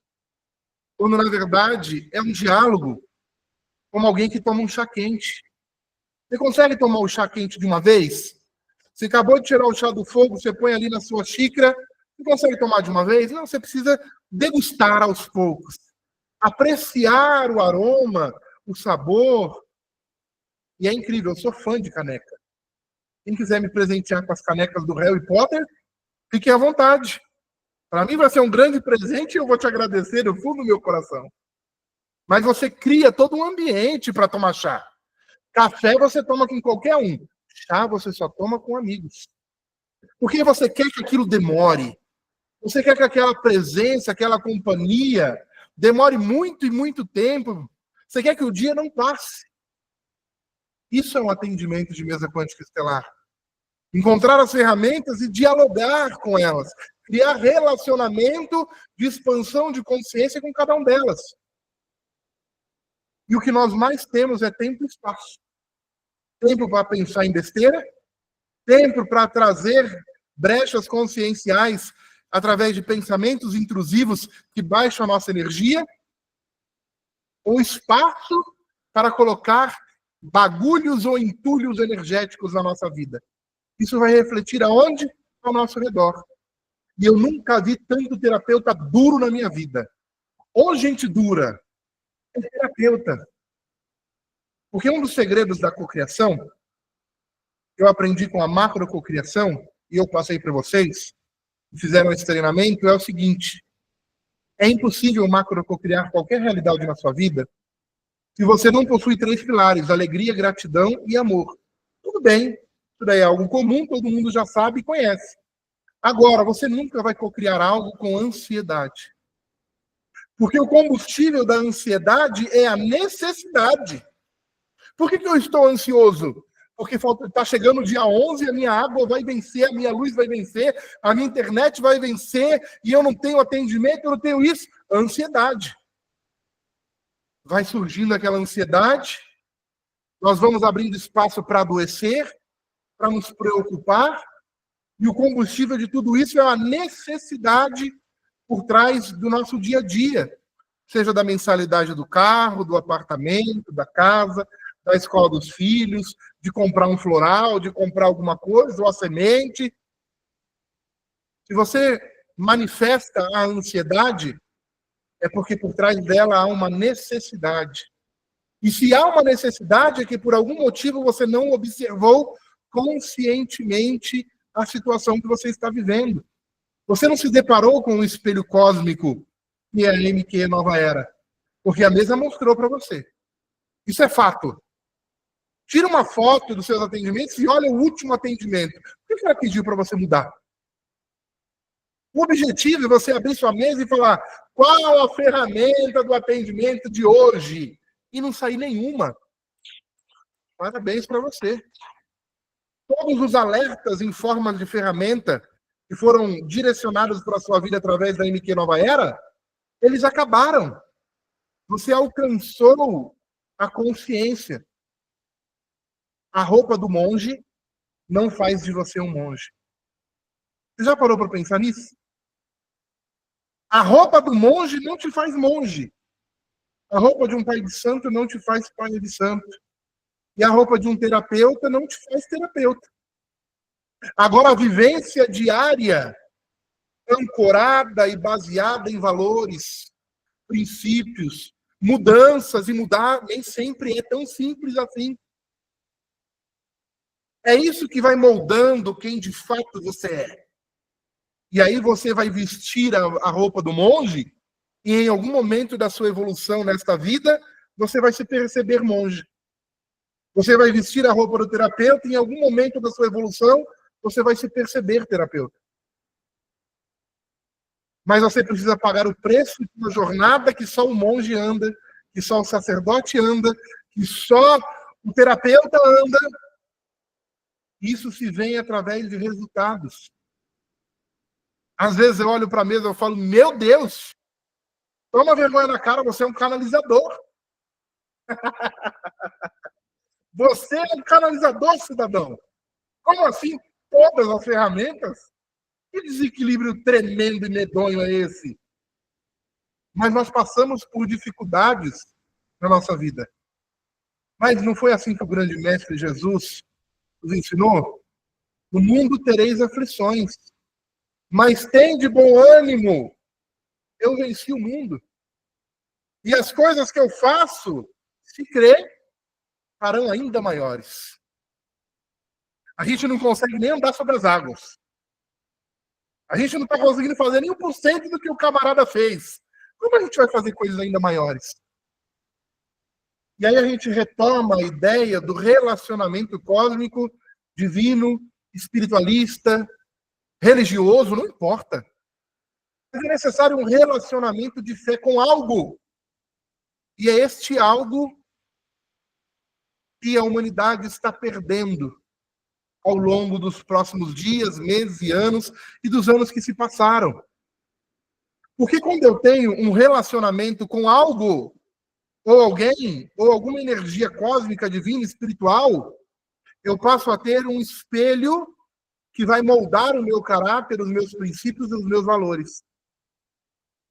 quando, na verdade, é um diálogo como alguém que toma um chá quente. Você consegue tomar o chá quente de uma vez? Você acabou de tirar o chá do fogo, você põe ali na sua xícara, você consegue tomar de uma vez? Não, você precisa degustar aos poucos. Apreciar o aroma, o sabor. E é incrível, eu sou fã de caneca. Quem quiser me presentear com as canecas do Harry Potter, fique à vontade. Para mim vai ser um grande presente e eu vou te agradecer do fundo do meu coração. Mas você cria todo um ambiente para tomar chá. Café você toma com qualquer um. Chá você só toma com amigos. Porque você quer que aquilo demore. Você quer que aquela presença, aquela companhia demore muito e muito tempo. Você quer que o dia não passe. Isso é um atendimento de mesa quântica estelar. Encontrar as ferramentas e dialogar com elas. Criar relacionamento de expansão de consciência com cada uma delas. E o que nós mais temos é tempo e espaço. Tempo para pensar em besteira, tempo para trazer brechas conscienciais através de pensamentos intrusivos que baixam a nossa energia, ou espaço para colocar bagulhos ou entulhos energéticos na nossa vida. Isso vai refletir aonde? Ao nosso redor. E eu nunca vi tanto terapeuta duro na minha vida. Ou gente dura, é terapeuta. Porque um dos segredos da cocriação, eu aprendi com a macrococriação, e eu passei para vocês, que fizeram esse treinamento, é o seguinte: é impossível macrococriar qualquer realidade na sua vida se você não possui 3 pilares: alegria, gratidão e amor. Tudo bem, isso daí é algo comum, todo mundo já sabe e conhece. Agora, você nunca vai cocriar algo com ansiedade. Porque o combustível da ansiedade é a necessidade. Por que eu estou ansioso? Porque está chegando o dia 11, a minha água vai vencer, a minha luz vai vencer, a minha internet vai vencer, e eu não tenho atendimento, eu não tenho isso. Ansiedade. Vai surgindo aquela ansiedade, nós vamos abrindo espaço para adoecer, para nos preocupar, e o combustível de tudo isso é a necessidade por trás do nosso dia a dia, seja da mensalidade do carro, do apartamento, da casa, da escola dos filhos, de comprar um floral, de comprar alguma coisa, ou a semente. Se você manifesta a ansiedade, é porque por trás dela há uma necessidade. E se há uma necessidade, é que por algum motivo você não observou conscientemente a situação que você está vivendo. Você não se deparou com um espelho cósmico que é a MQ Nova Era, porque a mesa mostrou para você. Isso é fato. Tira uma foto dos seus atendimentos e olha o último atendimento. Por que ela pediu para você mudar? O objetivo é você abrir sua mesa e falar qual a ferramenta do atendimento de hoje e não sair nenhuma. Parabéns para você. Todos os alertas em forma de ferramenta que foram direcionados para a sua vida através da MQ Nova Era, eles acabaram. Você alcançou a consciência. A roupa do monge não faz de você um monge. Você já parou para pensar nisso? A roupa do monge não te faz monge. A roupa de um pai de santo não te faz pai de santo. E a roupa de um terapeuta não te faz terapeuta. Agora, a vivência diária, ancorada e baseada em valores, princípios, mudanças, e mudar nem sempre é tão simples assim. É isso que vai moldando quem de fato você é. E aí você vai vestir a roupa do monge, e em algum momento da sua evolução nesta vida, você vai se perceber monge. Você vai vestir a roupa do terapeuta, e em algum momento da sua evolução, você vai se perceber terapeuta. Mas você precisa pagar o preço de uma jornada que só o monge anda, que só o sacerdote anda, que só o terapeuta anda. Isso se vê através de resultados. Às vezes eu olho para a mesa e falo, meu Deus, toma vergonha na cara, você é um canalizador. Você é um canalizador, cidadão. Como assim? Todas as ferramentas? Que desequilíbrio tremendo e medonho é esse? Mas nós passamos por dificuldades na nossa vida. Mas não foi assim que o grande mestre Jesus nos ensinou? No mundo tereis aflições, mas tende bom ânimo, eu venci o mundo. E as coisas que eu faço, se crer, farão ainda maiores. A gente não consegue nem andar sobre as águas. A gente não está conseguindo fazer nem 1% do que o camarada fez. Como a gente vai fazer coisas ainda maiores? E aí a gente retoma a ideia do relacionamento cósmico, divino, espiritualista, religioso, não importa. Mas é necessário um relacionamento de fé com algo. E é este algo que a humanidade está perdendo ao longo dos próximos dias, meses e anos, e dos anos que se passaram. Porque quando eu tenho um relacionamento com algo, ou alguém, ou alguma energia cósmica, divina, espiritual, eu passo a ter um espelho que vai moldar o meu caráter, os meus princípios e os meus valores.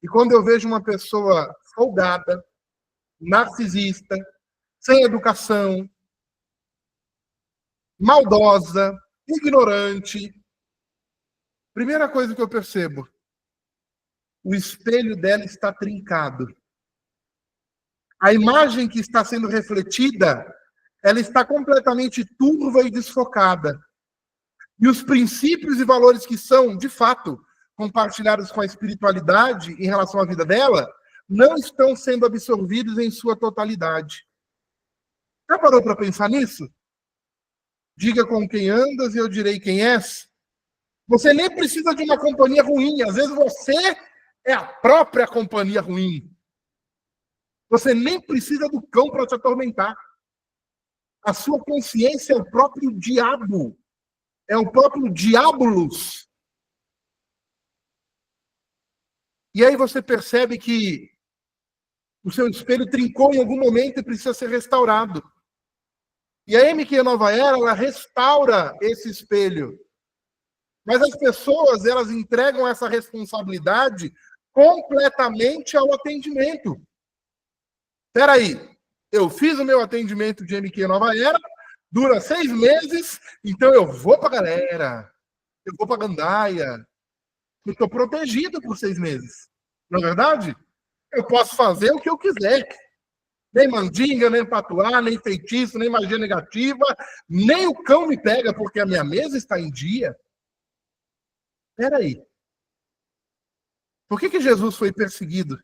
E quando eu vejo uma pessoa folgada, narcisista, sem educação, maldosa, ignorante, primeira coisa que eu percebo, o espelho dela está trincado. A imagem que está sendo refletida, ela está completamente turva e desfocada. E os princípios e valores que são, de fato, compartilhados com a espiritualidade em relação à vida dela, não estão sendo absorvidos em sua totalidade. Já parou para pensar nisso? Diga com quem andas e eu direi quem és. Você nem precisa de uma companhia ruim. Às vezes você é a própria companhia ruim. Você nem precisa do cão para te atormentar. A sua consciência é o próprio diabo. É o próprio diabolos. E aí você percebe que o seu espelho trincou em algum momento e precisa ser restaurado. E a MQ Nova Era, ela restaura esse espelho. Mas as pessoas, elas entregam essa responsabilidade completamente ao atendimento. Espera aí, eu fiz o meu atendimento de MQ Nova Era, dura 6 meses, então eu vou para a galera, eu vou para a gandaia, eu estou protegido por 6 meses. Não é verdade? Eu posso fazer o que eu quiser. Nem mandinga, nem patuá, nem feitiço, nem magia negativa, nem o cão me pega porque a minha mesa está em dia. Espera aí. Por que Jesus foi perseguido?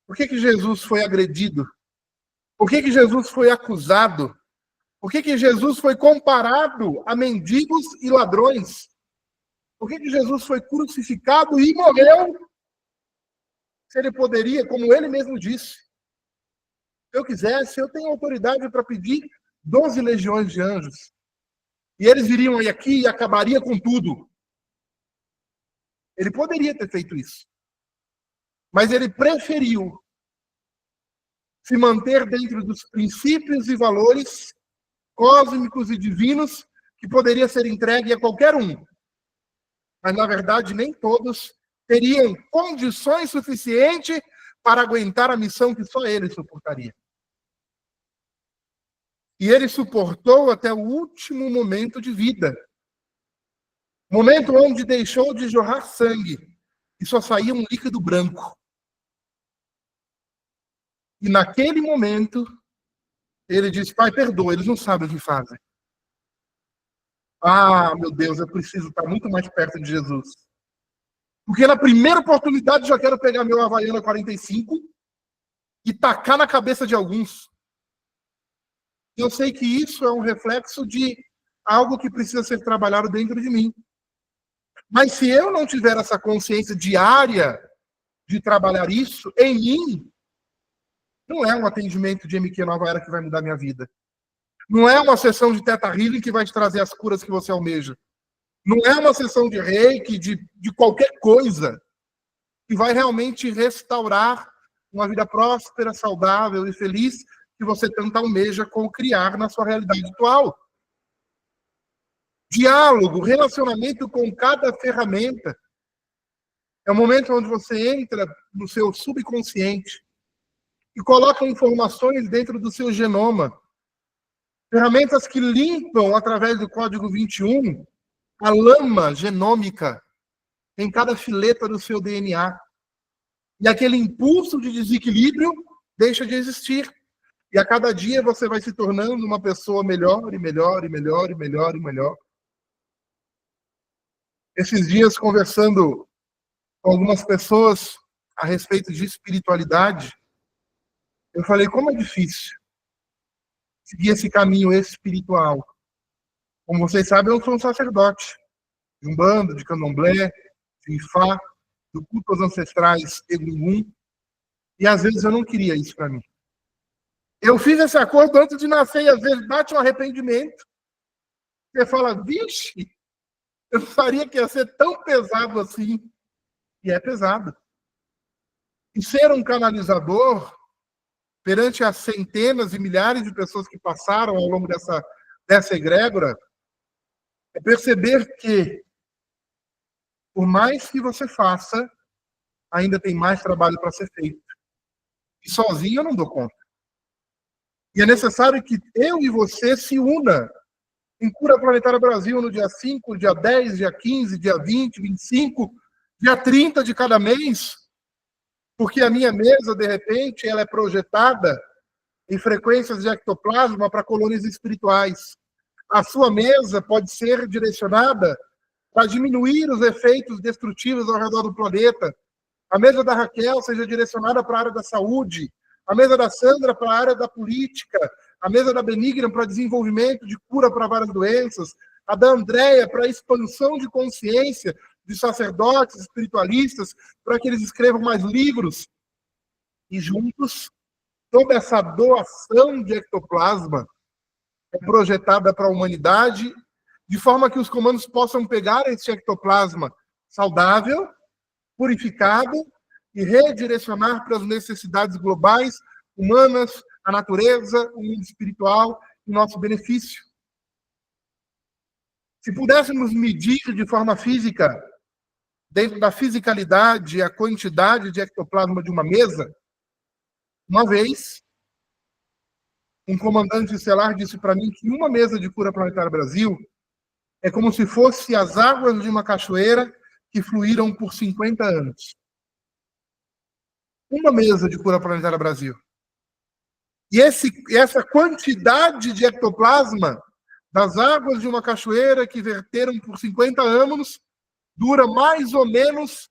Por que Jesus foi agredido? Por que Jesus foi acusado? Por que Jesus foi comparado a mendigos e ladrões? Por que Jesus foi crucificado e morreu? Se ele poderia, como ele mesmo disse, se eu quisesse, eu tenho autoridade para pedir 12 legiões de anjos. E eles viriam aí aqui e acabaria com tudo. Ele poderia ter feito isso. Mas ele preferiu se manter dentro dos princípios e valores cósmicos e divinos que poderia ser entregue a qualquer um. Mas, na verdade, nem todos teriam condições suficientes para aguentar a missão que só ele suportaria. E ele suportou até o último momento de vida. Momento onde deixou de jorrar sangue e só saía um líquido branco. E naquele momento, ele disse: Pai, perdoa, eles não sabem o que fazem. Ah, meu Deus, eu preciso estar muito mais perto de Jesus. Porque na primeira oportunidade já quero pegar meu Havaiana 45 e tacar na cabeça de alguns. Eu sei que isso é um reflexo de algo que precisa ser trabalhado dentro de mim. Mas se eu não tiver essa consciência diária de trabalhar isso em mim, não é um atendimento de MQ Nova Era que vai mudar minha vida. Não é uma sessão de Theta Healing que vai te trazer as curas que você almeja. Não é uma sessão de reiki, de qualquer coisa que vai realmente restaurar uma vida próspera, saudável e feliz que você tanto almeja criar na sua realidade atual. Diálogo, relacionamento com cada ferramenta. É o momento onde você entra no seu subconsciente e coloca informações dentro do seu genoma. Ferramentas que limpam, através do código 21, a lama genômica em cada fileta do seu DNA. E aquele impulso de desequilíbrio deixa de existir. E a cada dia você vai se tornando uma pessoa melhor e melhor e melhor e melhor e melhor. Esses dias, conversando com algumas pessoas a respeito de espiritualidade, eu falei como é difícil seguir esse caminho espiritual. Como vocês sabem, eu sou um sacerdote de Umbanda, de Candomblé, de Ifá, do culto aos ancestrais Egungun, e às vezes eu não queria isso para mim. Eu fiz esse acordo antes de nascer e às vezes bate um arrependimento. Você fala, vixe, eu não faria que ia ser tão pesado assim. E é pesado. E ser um canalizador perante as centenas e milhares de pessoas que passaram ao longo dessa egrégora é perceber que, por mais que você faça, ainda tem mais trabalho para ser feito. E sozinho eu não dou conta. E é necessário que eu e você se una em Cura Planetária Brasil no dia 5, dia 10, dia 15, dia 20, 25, dia 30 de cada mês, porque a minha mesa, de repente, ela é projetada em frequências de ectoplasma para colônias espirituais. A sua mesa pode ser direcionada para diminuir os efeitos destrutivos ao redor do planeta. A mesa da Raquel seja direcionada para a área da saúde, a mesa da Sandra para a área da política, a mesa da Benigna para desenvolvimento de cura para várias doenças, a da Andréia para a expansão de consciência de sacerdotes, espiritualistas, para que eles escrevam mais livros. E juntos, toda essa doação de ectoplasma é projetada para a humanidade, de forma que os comandos possam pegar esse ectoplasma saudável, purificado, e redirecionar para as necessidades globais, humanas, a natureza, o mundo espiritual, em nosso benefício. Se pudéssemos medir de forma física, dentro da fisicalidade, a quantidade de ectoplasma de uma mesa, uma vez, um comandante estelar disse para mim que uma mesa de Cura Planetária Brasil é como se fosse as águas de uma cachoeira que fluíram por 50 anos. Uma mesa de Cura Planetária Brasil. E essa quantidade de ectoplasma das águas de uma cachoeira que verteram por 50 anos dura mais ou menos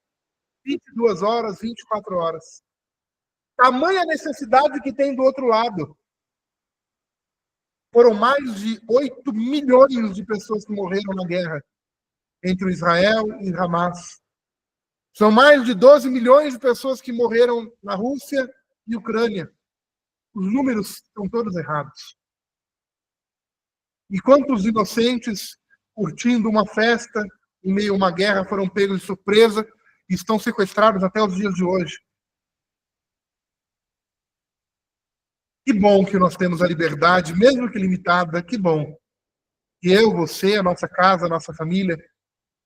22 horas, 24 horas. Tamanha necessidade que tem do outro lado. Foram mais de 8 milhões de pessoas que morreram na guerra entre Israel e Hamas. São mais de 12 milhões de pessoas que morreram na Rússia e Ucrânia. Os números estão todos errados. E quantos inocentes, curtindo uma festa, em meio a uma guerra, foram pegos de surpresa e estão sequestrados até os dias de hoje. Que bom que nós temos a liberdade, mesmo que limitada, que bom. Que eu, você, a nossa casa, a nossa família,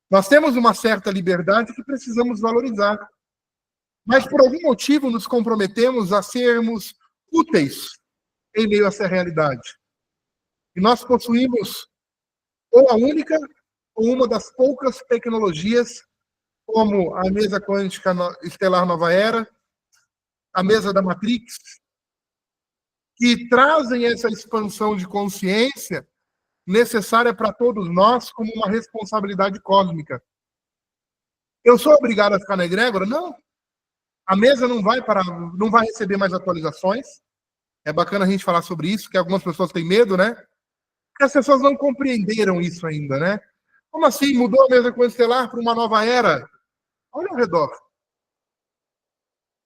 nós temos uma certa liberdade que precisamos valorizar. Mas, por algum motivo, nos comprometemos a sermos úteis em meio a essa realidade. E nós possuímos ou a única ou uma das poucas tecnologias, como a mesa quântica estelar Nova Era, a mesa da Matrix, que trazem essa expansão de consciência necessária para todos nós como uma responsabilidade cósmica. Eu sou obrigado a ficar na egrégora? Não. A mesa não vai receber mais atualizações. É bacana a gente falar sobre isso, que algumas pessoas têm medo, né? Porque as pessoas não compreenderam isso ainda, né? Como assim? Mudou a mesa estelar para uma nova era? Olha ao redor.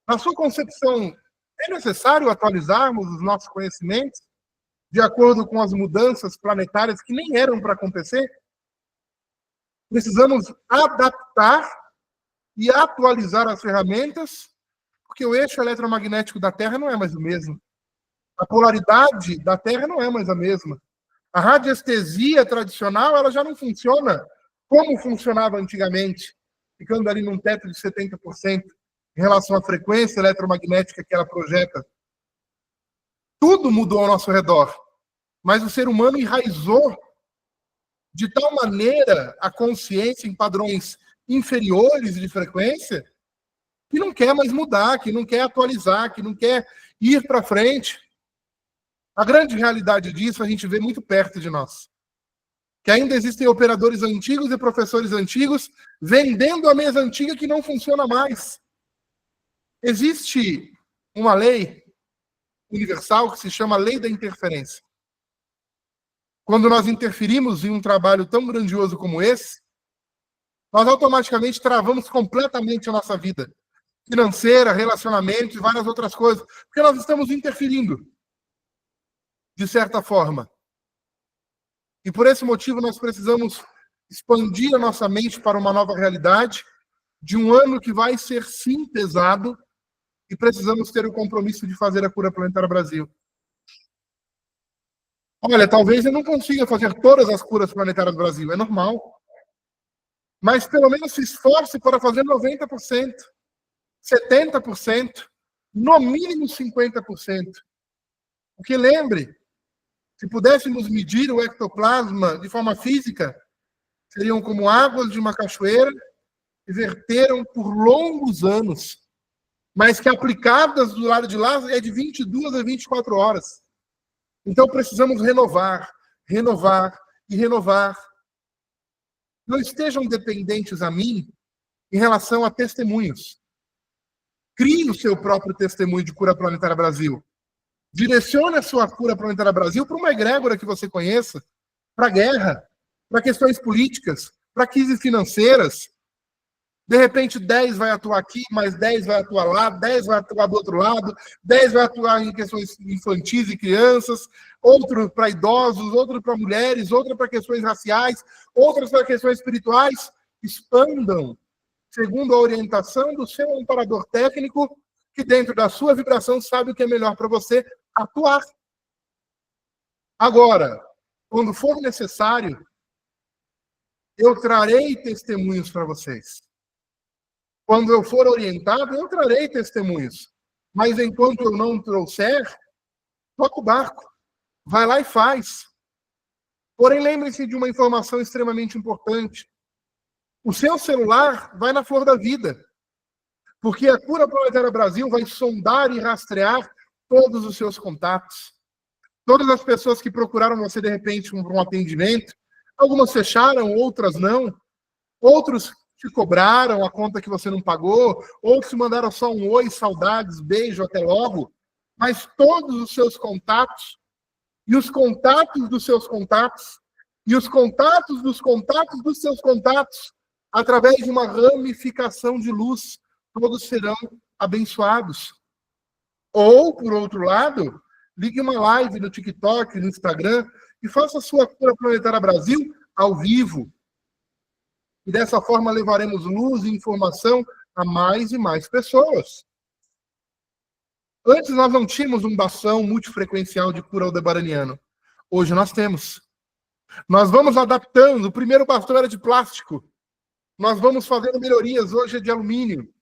Na sua concepção, é necessário atualizarmos os nossos conhecimentos de acordo com as mudanças planetárias que nem eram para acontecer? Precisamos adaptar e atualizar as ferramentas, porque o eixo eletromagnético da Terra não é mais o mesmo. A polaridade da Terra não é mais a mesma. A radiestesia tradicional ela já não funciona como funcionava antigamente, ficando ali num teto de 70% em relação à frequência eletromagnética que ela projeta. Tudo mudou ao nosso redor. mas o ser humano enraizou de tal maneira a consciência em padrões inferiores de frequência que não quer mais mudar, que não quer atualizar, que não quer ir para frente. A grande realidade disso a gente vê muito perto de nós. Que ainda existem operadores antigos e professores antigos vendendo a mesa antiga que não funciona mais. Existe uma lei universal que se chama Lei da Interferência. Quando nós interferimos em um trabalho tão grandioso como esse, nós automaticamente travamos completamente a nossa vida financeira, relacionamentos e várias outras coisas, porque nós estamos interferindo, de certa forma. E por esse motivo nós precisamos expandir a nossa mente para uma nova realidade, de um ano que vai ser sim pesado, e precisamos ter o compromisso de fazer a cura planetária Brasil. Olha, talvez eu não consiga fazer todas as curas planetárias do Brasil, é normal. Mas pelo menos se esforce para fazer 90%, 70%, no mínimo 50%. Porque lembre, se pudéssemos medir o ectoplasma de forma física, seriam como águas de uma cachoeira que verteram por longos anos, mas que aplicadas do lado de lá é de 22 a 24 horas. Então precisamos renovar, renovar e renovar. Não estejam dependentes a mim em relação a testemunhos. Crie o seu próprio testemunho de Cura Planetária Brasil. Direcione a sua Cura Planetária Brasil para uma egrégora que você conheça, para a guerra, para questões políticas, para crises financeiras. De repente, 10 vai atuar aqui, mais 10 vai atuar lá, 10 vai atuar do outro lado, 10 vai atuar em questões infantis e crianças, outro para idosos, outro para mulheres, outro para questões raciais, outras para questões espirituais. Expandam, segundo a orientação do seu amparador técnico, que dentro da sua vibração sabe o que é melhor para você atuar. Agora, quando for necessário, eu trarei testemunhos para vocês. Quando eu for orientado, eu trarei testemunhos. Mas enquanto eu não trouxer, toca o barco. Vai lá e faz. Porém, lembre-se de uma informação extremamente importante. O seu celular vai na flor da vida. Porque a Cura Planetária Brasil vai sondar e rastrear todos os seus contatos. Todas as pessoas que procuraram você, de repente, para um atendimento. Algumas fecharam, outras não. Outros te cobraram a conta que você não pagou, outros mandaram só um oi, saudades, beijo, até logo. Mas todos os seus contatos, e os contatos dos seus contatos, e os contatos dos seus contatos, através de uma ramificação de luz, todos serão abençoados. Ou, por outro lado, ligue uma live no TikTok, no Instagram, e faça a sua Cura Planetária Brasil ao vivo. E dessa forma levaremos luz e informação a mais e mais pessoas. Antes nós não tínhamos um bastão multifrequencial de cura aldebaraniano. Hoje nós temos. Nós vamos adaptando. O primeiro bastão era de plástico. Nós vamos fazendo melhorias. Hoje é de alumínio.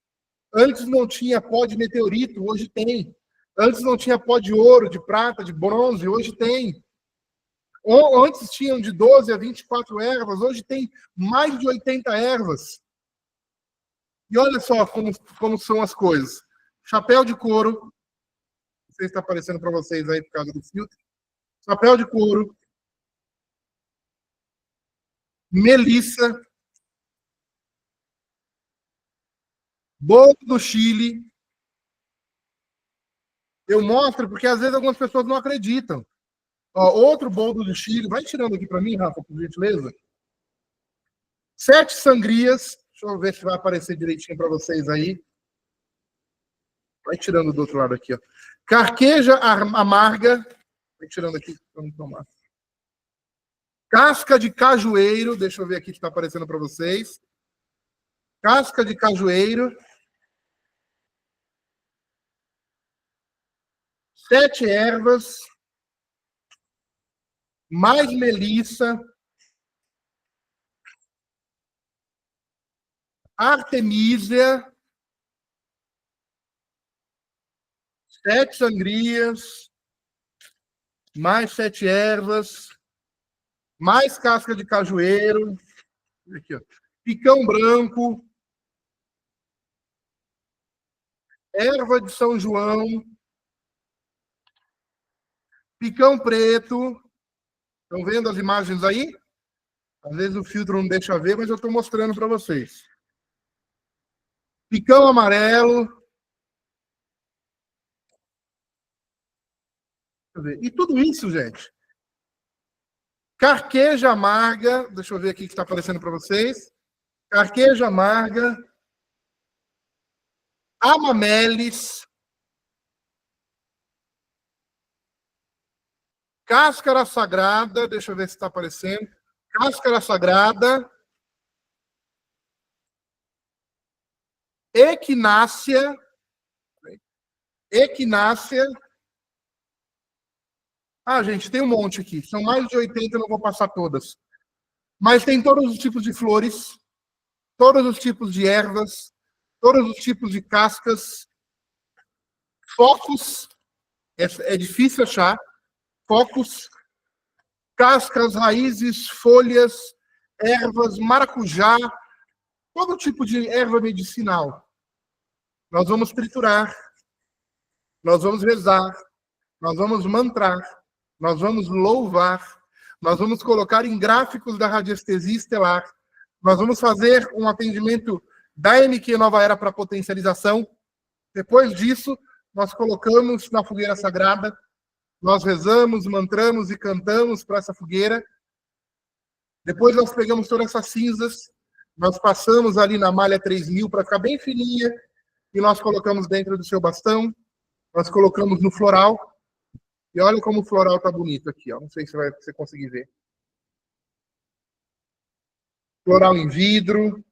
Antes não tinha pó de meteorito. Hoje tem. Antes não tinha pó de ouro, de prata, de bronze. Hoje tem. Antes tinham de 12 a 24 ervas, hoje tem mais de 80 ervas. E olha só como são as coisas. Chapéu de couro, não sei se está aparecendo para vocês aí por causa do filtro. Chapéu de couro, melissa, bolo do Chile. Eu mostro porque às vezes algumas pessoas não acreditam. Ó, outro bolo do Chile. Vai tirando aqui para mim, Rafa, por gentileza. 7 sangrias. Deixa eu ver se vai aparecer direitinho para vocês aí. Vai tirando do outro lado aqui, ó. Carqueja amarga. Vai tirando aqui para não tomar. Casca de cajueiro. Deixa eu ver aqui se está aparecendo para vocês. Casca de cajueiro. 7 ervas. Mais melissa. Artemisia. 7 sangrias. mais 7 ervas, mais casca de cajueiro, aqui, ó, picão branco, erva de São João, picão preto. Estão vendo as imagens aí? Às vezes o filtro não deixa ver, mas eu estou mostrando para vocês. Picão amarelo. E tudo isso, gente. Carqueja amarga. Deixa eu ver aqui o que está aparecendo para vocês. Carqueja amarga. Amamelis. Cáscara sagrada. Deixa eu ver se está aparecendo. Cáscara sagrada. Equinácea. Equinácea. Ah, gente, tem um monte aqui. São mais de 80, eu não vou passar todas. Mas tem todos os tipos de flores, todos os tipos de ervas, todos os tipos de cascas, focos, é difícil achar, focos, cascas, raízes, folhas, ervas, maracujá, todo tipo de erva medicinal. Nós vamos triturar, nós vamos rezar, nós vamos mantrar, nós vamos louvar, nós vamos colocar em gráficos da radiestesia estelar, nós vamos fazer um atendimento da MQ Nova Era para potencialização. Depois disso, nós colocamos na fogueira sagrada, nós rezamos, mantramos e cantamos para essa fogueira. Depois nós pegamos todas essas cinzas, nós passamos ali na malha 3000 para ficar bem fininha, e nós colocamos dentro do seu bastão, nós colocamos no floral. E olha como o floral está bonito aqui, ó. Não sei se você conseguir ver. Floral em vidro,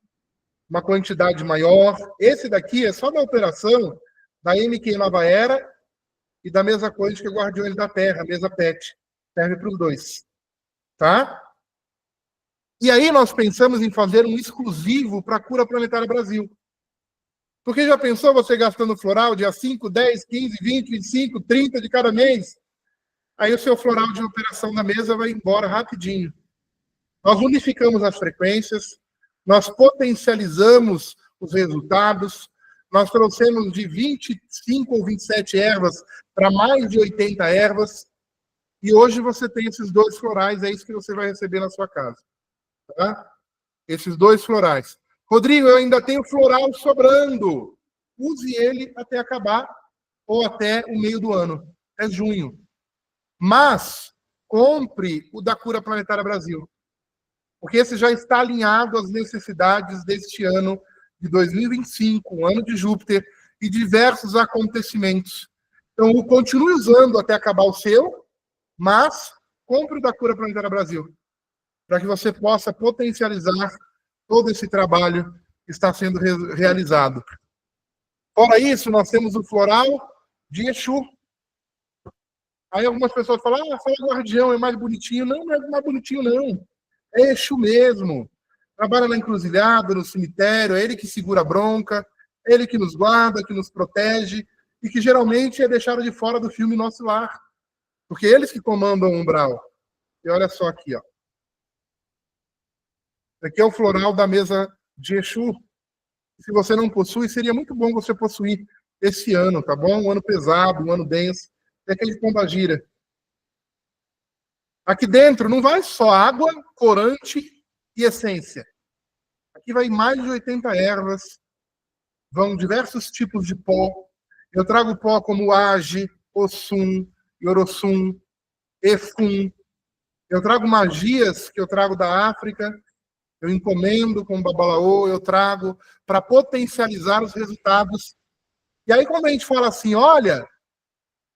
uma quantidade maior. Esse daqui é só da operação da MQ Nova Era e da mesa quântica Guardiões da Terra, mesa PET. Serve para os dois. Tá? E aí nós pensamos em fazer um exclusivo para a Cura Planetária Brasil. Porque já pensou você gastando floral dia 5, 10, 15, 20, 25, 30 de cada mês? Aí o seu floral de operação da mesa vai embora rapidinho. Nós unificamos as frequências, nós potencializamos os resultados, nós trouxemos de 25 ou 27 ervas para mais de 80 ervas, e hoje você tem esses 2 florais, é isso que você vai receber na sua casa. Tá? Esses 2 florais. Rodrigo, eu ainda tenho floral sobrando. Use ele até acabar, ou até o meio do ano, até junho. Mas compre o da Cura Planetária Brasil, porque esse já está alinhado às necessidades deste ano de 2025, um ano de Júpiter e diversos acontecimentos. Então, continue usando até acabar o seu, mas compre o da Cura Planetária Brasil, para que você possa potencializar todo esse trabalho que está sendo realizado. Fora isso, nós temos o floral de Exu. Aí algumas pessoas falam, fala guardião, é mais bonitinho. Não, não é mais bonitinho, não. É Exu mesmo. Trabalha na encruzilhada, no cemitério, é ele que segura a bronca, é ele que nos guarda, que nos protege, e que geralmente é deixado de fora do filme Nosso Lar. Porque eles que comandam o umbral. E olha só aqui, ó. Aqui é o floral da mesa de Exu. Se você não possui, seria muito bom você possuir esse ano, tá bom? Um ano pesado, um ano denso. É aquele pombagira. Aqui dentro não vai só água, corante e essência. Aqui vai mais de 80 ervas, vão diversos tipos de pó. Eu trago pó como Age, Ossum, Yorossum, Efum. Eu trago magias que eu trago da África, eu encomendo com Babalaô, eu trago para potencializar os resultados. E aí quando a gente fala assim, olha,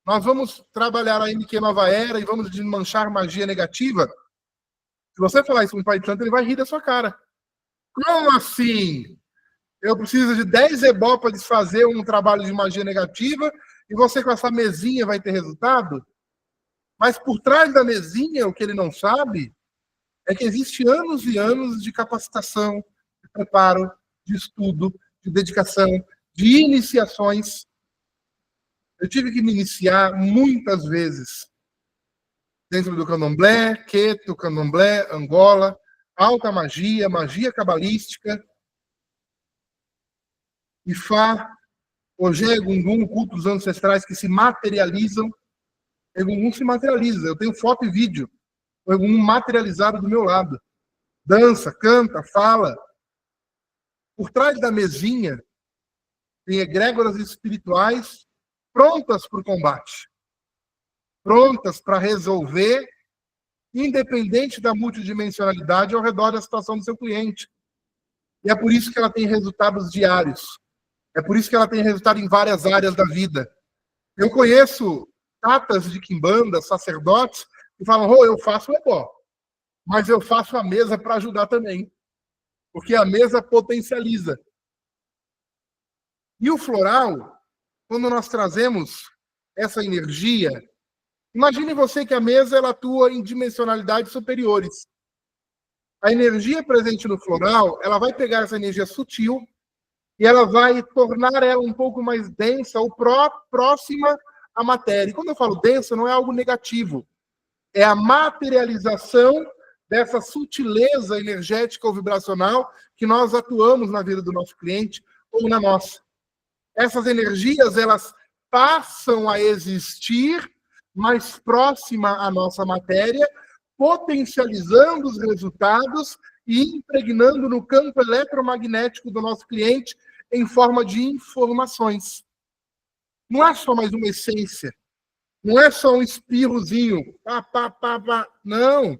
nós vamos trabalhar a MQ Nova Era e vamos desmanchar magia negativa. Se você falar isso com o Pai de Santo, ele vai rir da sua cara. Como assim? Eu preciso de 10 ebó para desfazer um trabalho de magia negativa e você com essa mesinha vai ter resultado? Mas por trás da mesinha, o que ele não sabe é que existe anos e anos de capacitação, de preparo, de estudo, de dedicação, de iniciações. Eu tive que me iniciar muitas vezes. dentro do candomblé, Queto, candomblé, Angola, alta magia, magia cabalística, Ifá, Ogé, Gungun, cultos ancestrais que se materializam. Egungun se materializa. Eu tenho foto e vídeo. O Egungun materializado do meu lado. Dança, canta, fala. Por trás da mesinha tem egrégoras espirituais prontas para o combate. Prontas para resolver, independente da multidimensionalidade ao redor da situação do seu cliente. E é por isso que ela tem resultados diários. É por isso que ela tem resultado em várias áreas da vida. Eu conheço tatas de quimbanda, sacerdotes, que falam, eu faço o ebó, mas eu faço a mesa para ajudar também. Porque a mesa potencializa. E o floral, quando nós trazemos essa energia, imagine você que a mesa ela atua em dimensionalidades superiores. A energia presente no floral, ela vai pegar essa energia sutil e ela vai tornar ela um pouco mais densa ou próxima à matéria. E quando eu falo densa, não é algo negativo. É a materialização dessa sutileza energética ou vibracional que nós atuamos na vida do nosso cliente ou na nossa. Essas energias, elas passam a existir mais próxima à nossa matéria, potencializando os resultados e impregnando no campo eletromagnético do nosso cliente em forma de informações. Não é só mais uma essência. Não é só um espirrozinho. Não.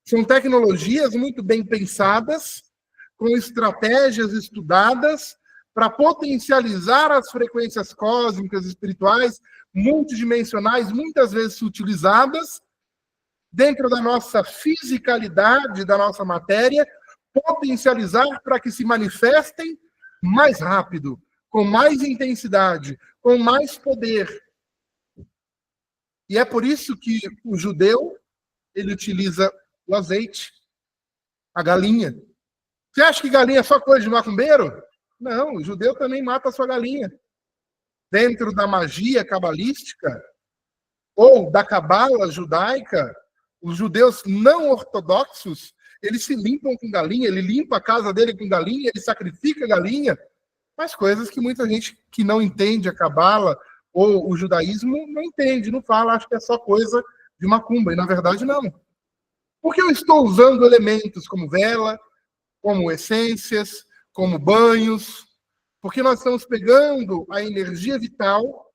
São tecnologias muito bem pensadas, com estratégias estudadas, para potencializar as frequências cósmicas, espirituais, multidimensionais, muitas vezes utilizadas, dentro da nossa fisicalidade, da nossa matéria, potencializar para que se manifestem mais rápido, com mais intensidade, com mais poder. E é por isso que o judeu, ele utiliza o azeite, a galinha. Você acha que galinha é só coisa de macumbeiro? Não, o judeu também mata a sua galinha. Dentro da magia cabalística, ou da cabala judaica, os judeus não ortodoxos, eles se limpam com galinha, ele limpa a casa dele com galinha, ele sacrifica galinha, mas coisas que muita gente que não entende a cabala ou o judaísmo não entende, não fala, acha que é só coisa de macumba, e na verdade não. Porque eu estou usando elementos como vela, como essências, como banhos, porque nós estamos pegando a energia vital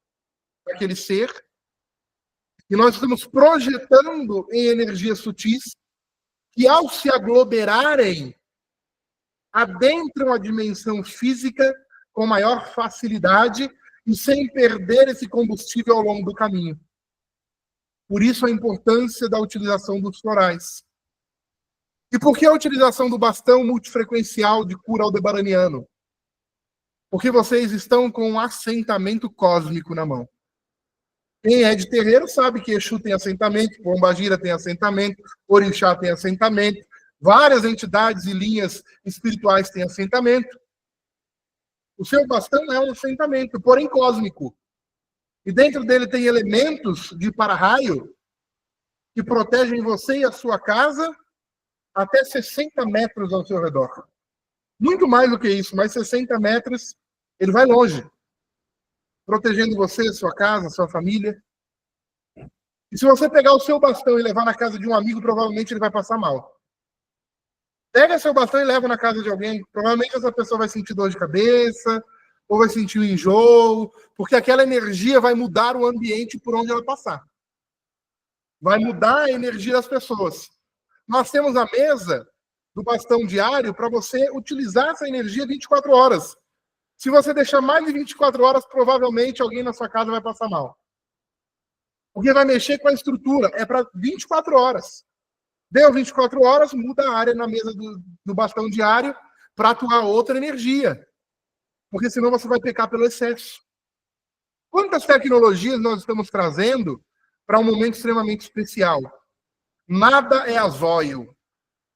daquele ser e nós estamos projetando em energias sutis que, ao se aglomerarem, adentram a dimensão física com maior facilidade e sem perder esse combustível ao longo do caminho. Por isso a importância da utilização dos florais. E por que a utilização do bastão multifrequencial de cura aldebaraniano? Porque vocês estão com um assentamento cósmico na mão. Quem é de terreiro sabe que Exu tem assentamento, Pombagira tem assentamento, Orixá tem assentamento, várias entidades e linhas espirituais têm assentamento. O seu bastão é um assentamento, porém cósmico. E dentro dele tem elementos de para-raio que protegem você e a sua casa até 60 metros ao seu redor. Muito mais do que isso, mas 60 metros, ele vai longe, protegendo você, sua casa, sua família. E se você pegar o seu bastão e levar na casa de um amigo, provavelmente ele vai passar mal. Pega seu bastão e leva na casa de alguém, provavelmente essa pessoa vai sentir dor de cabeça, ou vai sentir um enjoo, porque aquela energia vai mudar o ambiente por onde ela passar. Vai mudar a energia das pessoas. Nós temos a mesa do bastão diário para você utilizar essa energia 24 horas. Se você deixar mais de 24 horas, provavelmente alguém na sua casa vai passar mal. Porque vai mexer com a estrutura. É para 24 horas. Deu 24 horas, muda a área na mesa do bastão diário para atuar outra energia. Porque senão você vai pecar pelo excesso. Quantas tecnologias nós estamos trazendo para um momento extremamente especial? Nada é azóio.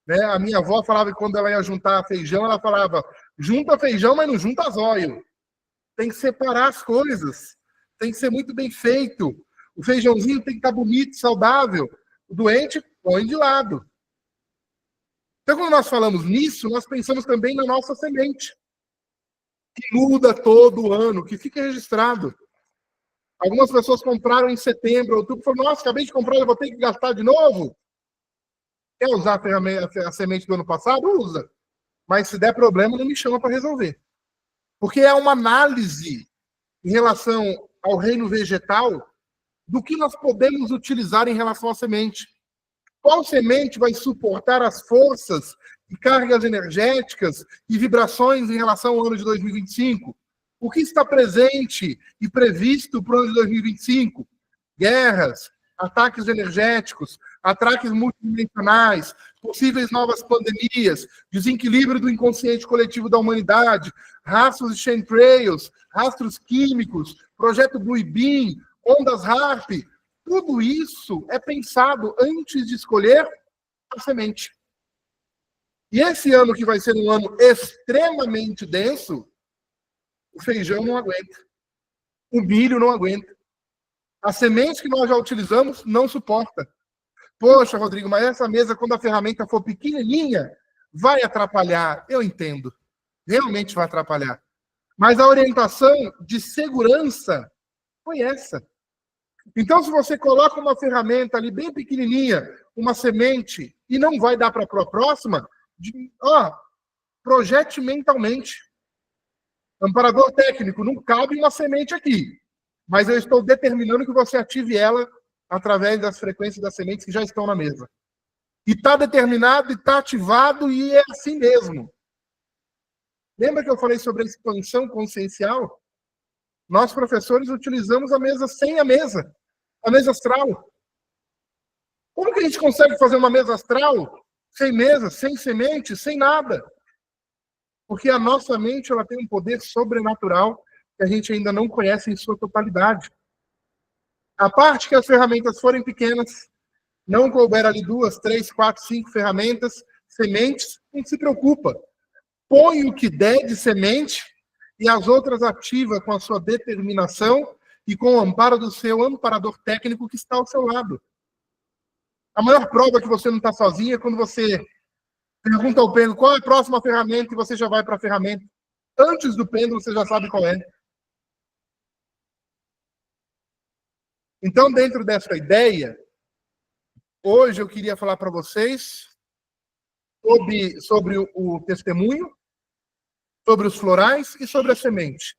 Né? A minha avó falava que quando ela ia juntar feijão, ela falava, junta feijão, mas não junta azóio. Tem que separar as coisas. Tem que ser muito bem feito. O feijãozinho tem que estar bonito, saudável. O doente põe de lado. Então, quando nós falamos nisso, nós pensamos também na nossa semente, que muda todo ano, que fica registrado. Algumas pessoas compraram em setembro, outubro, falaram, nossa, acabei de comprar, eu vou ter que gastar de novo. Quer usar a semente do ano passado? Usa. Mas se der problema, não me chama para resolver. Porque é uma análise em relação ao reino vegetal do que nós podemos utilizar em relação à semente. Qual semente vai suportar as forças e cargas energéticas e vibrações em relação ao ano de 2025? O que está presente e previsto para o ano de 2025? Guerras, ataques energéticos, ataques multidimensionais, possíveis novas pandemias, desequilíbrio do inconsciente coletivo da humanidade, rastros de chemtrails, rastros químicos, projeto Blue Beam, ondas HAARP. Tudo isso é pensado antes de escolher a semente. E esse ano, que vai ser um ano extremamente denso, o feijão não aguenta. O milho não aguenta. As sementes que nós já utilizamos não suporta. Poxa, Rodrigo, mas essa mesa, quando a ferramenta for pequenininha, vai atrapalhar. Eu entendo. Realmente vai atrapalhar. Mas a orientação de segurança foi essa. Então, se você coloca uma ferramenta ali bem pequenininha, uma semente, e não vai dar para a próxima, projete mentalmente. Amparador técnico, não cabe uma semente aqui, mas eu estou determinando que você ative ela através das frequências das sementes que já estão na mesa. E está determinado, e está ativado, e é assim mesmo. Lembra que eu falei sobre a expansão consciencial? Nós, professores, utilizamos a mesa sem a mesa astral. Como que a gente consegue fazer uma mesa astral sem mesa, sem semente, sem nada? Porque a nossa mente, ela tem um poder sobrenatural que a gente ainda não conhece em sua totalidade. A parte que as ferramentas forem pequenas, não couber ali 2, 3, 4, 5 ferramentas, sementes, não se preocupa. Põe o que der de semente e as outras ativa com a sua determinação e com o amparo do seu amparador técnico que está ao seu lado. A maior prova que você não está sozinho é quando você pergunta ao pêndulo qual é a próxima ferramenta e você já vai para a ferramenta. Antes do pêndulo, você já sabe qual é. Então, dentro dessa ideia, hoje eu queria falar para vocês sobre o testemunho, sobre os florais e sobre a semente.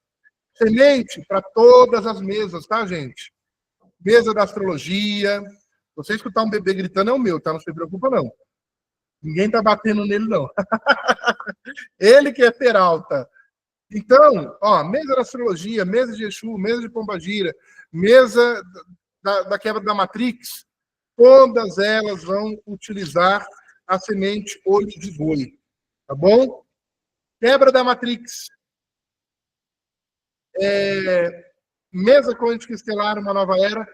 Semente para todas as mesas, tá, gente? Mesa da astrologia. Você escutar um bebê gritando é o meu, tá? Não se preocupa, não. Ninguém tá batendo nele, não. Ele que é Peralta. Então, mesa da astrologia, mesa de Exu, mesa de Pombagira, mesa da quebra da Matrix, todas elas vão utilizar a semente olho de boi. Tá bom? Quebra da Matrix. Mesa quântica estelar, uma nova era,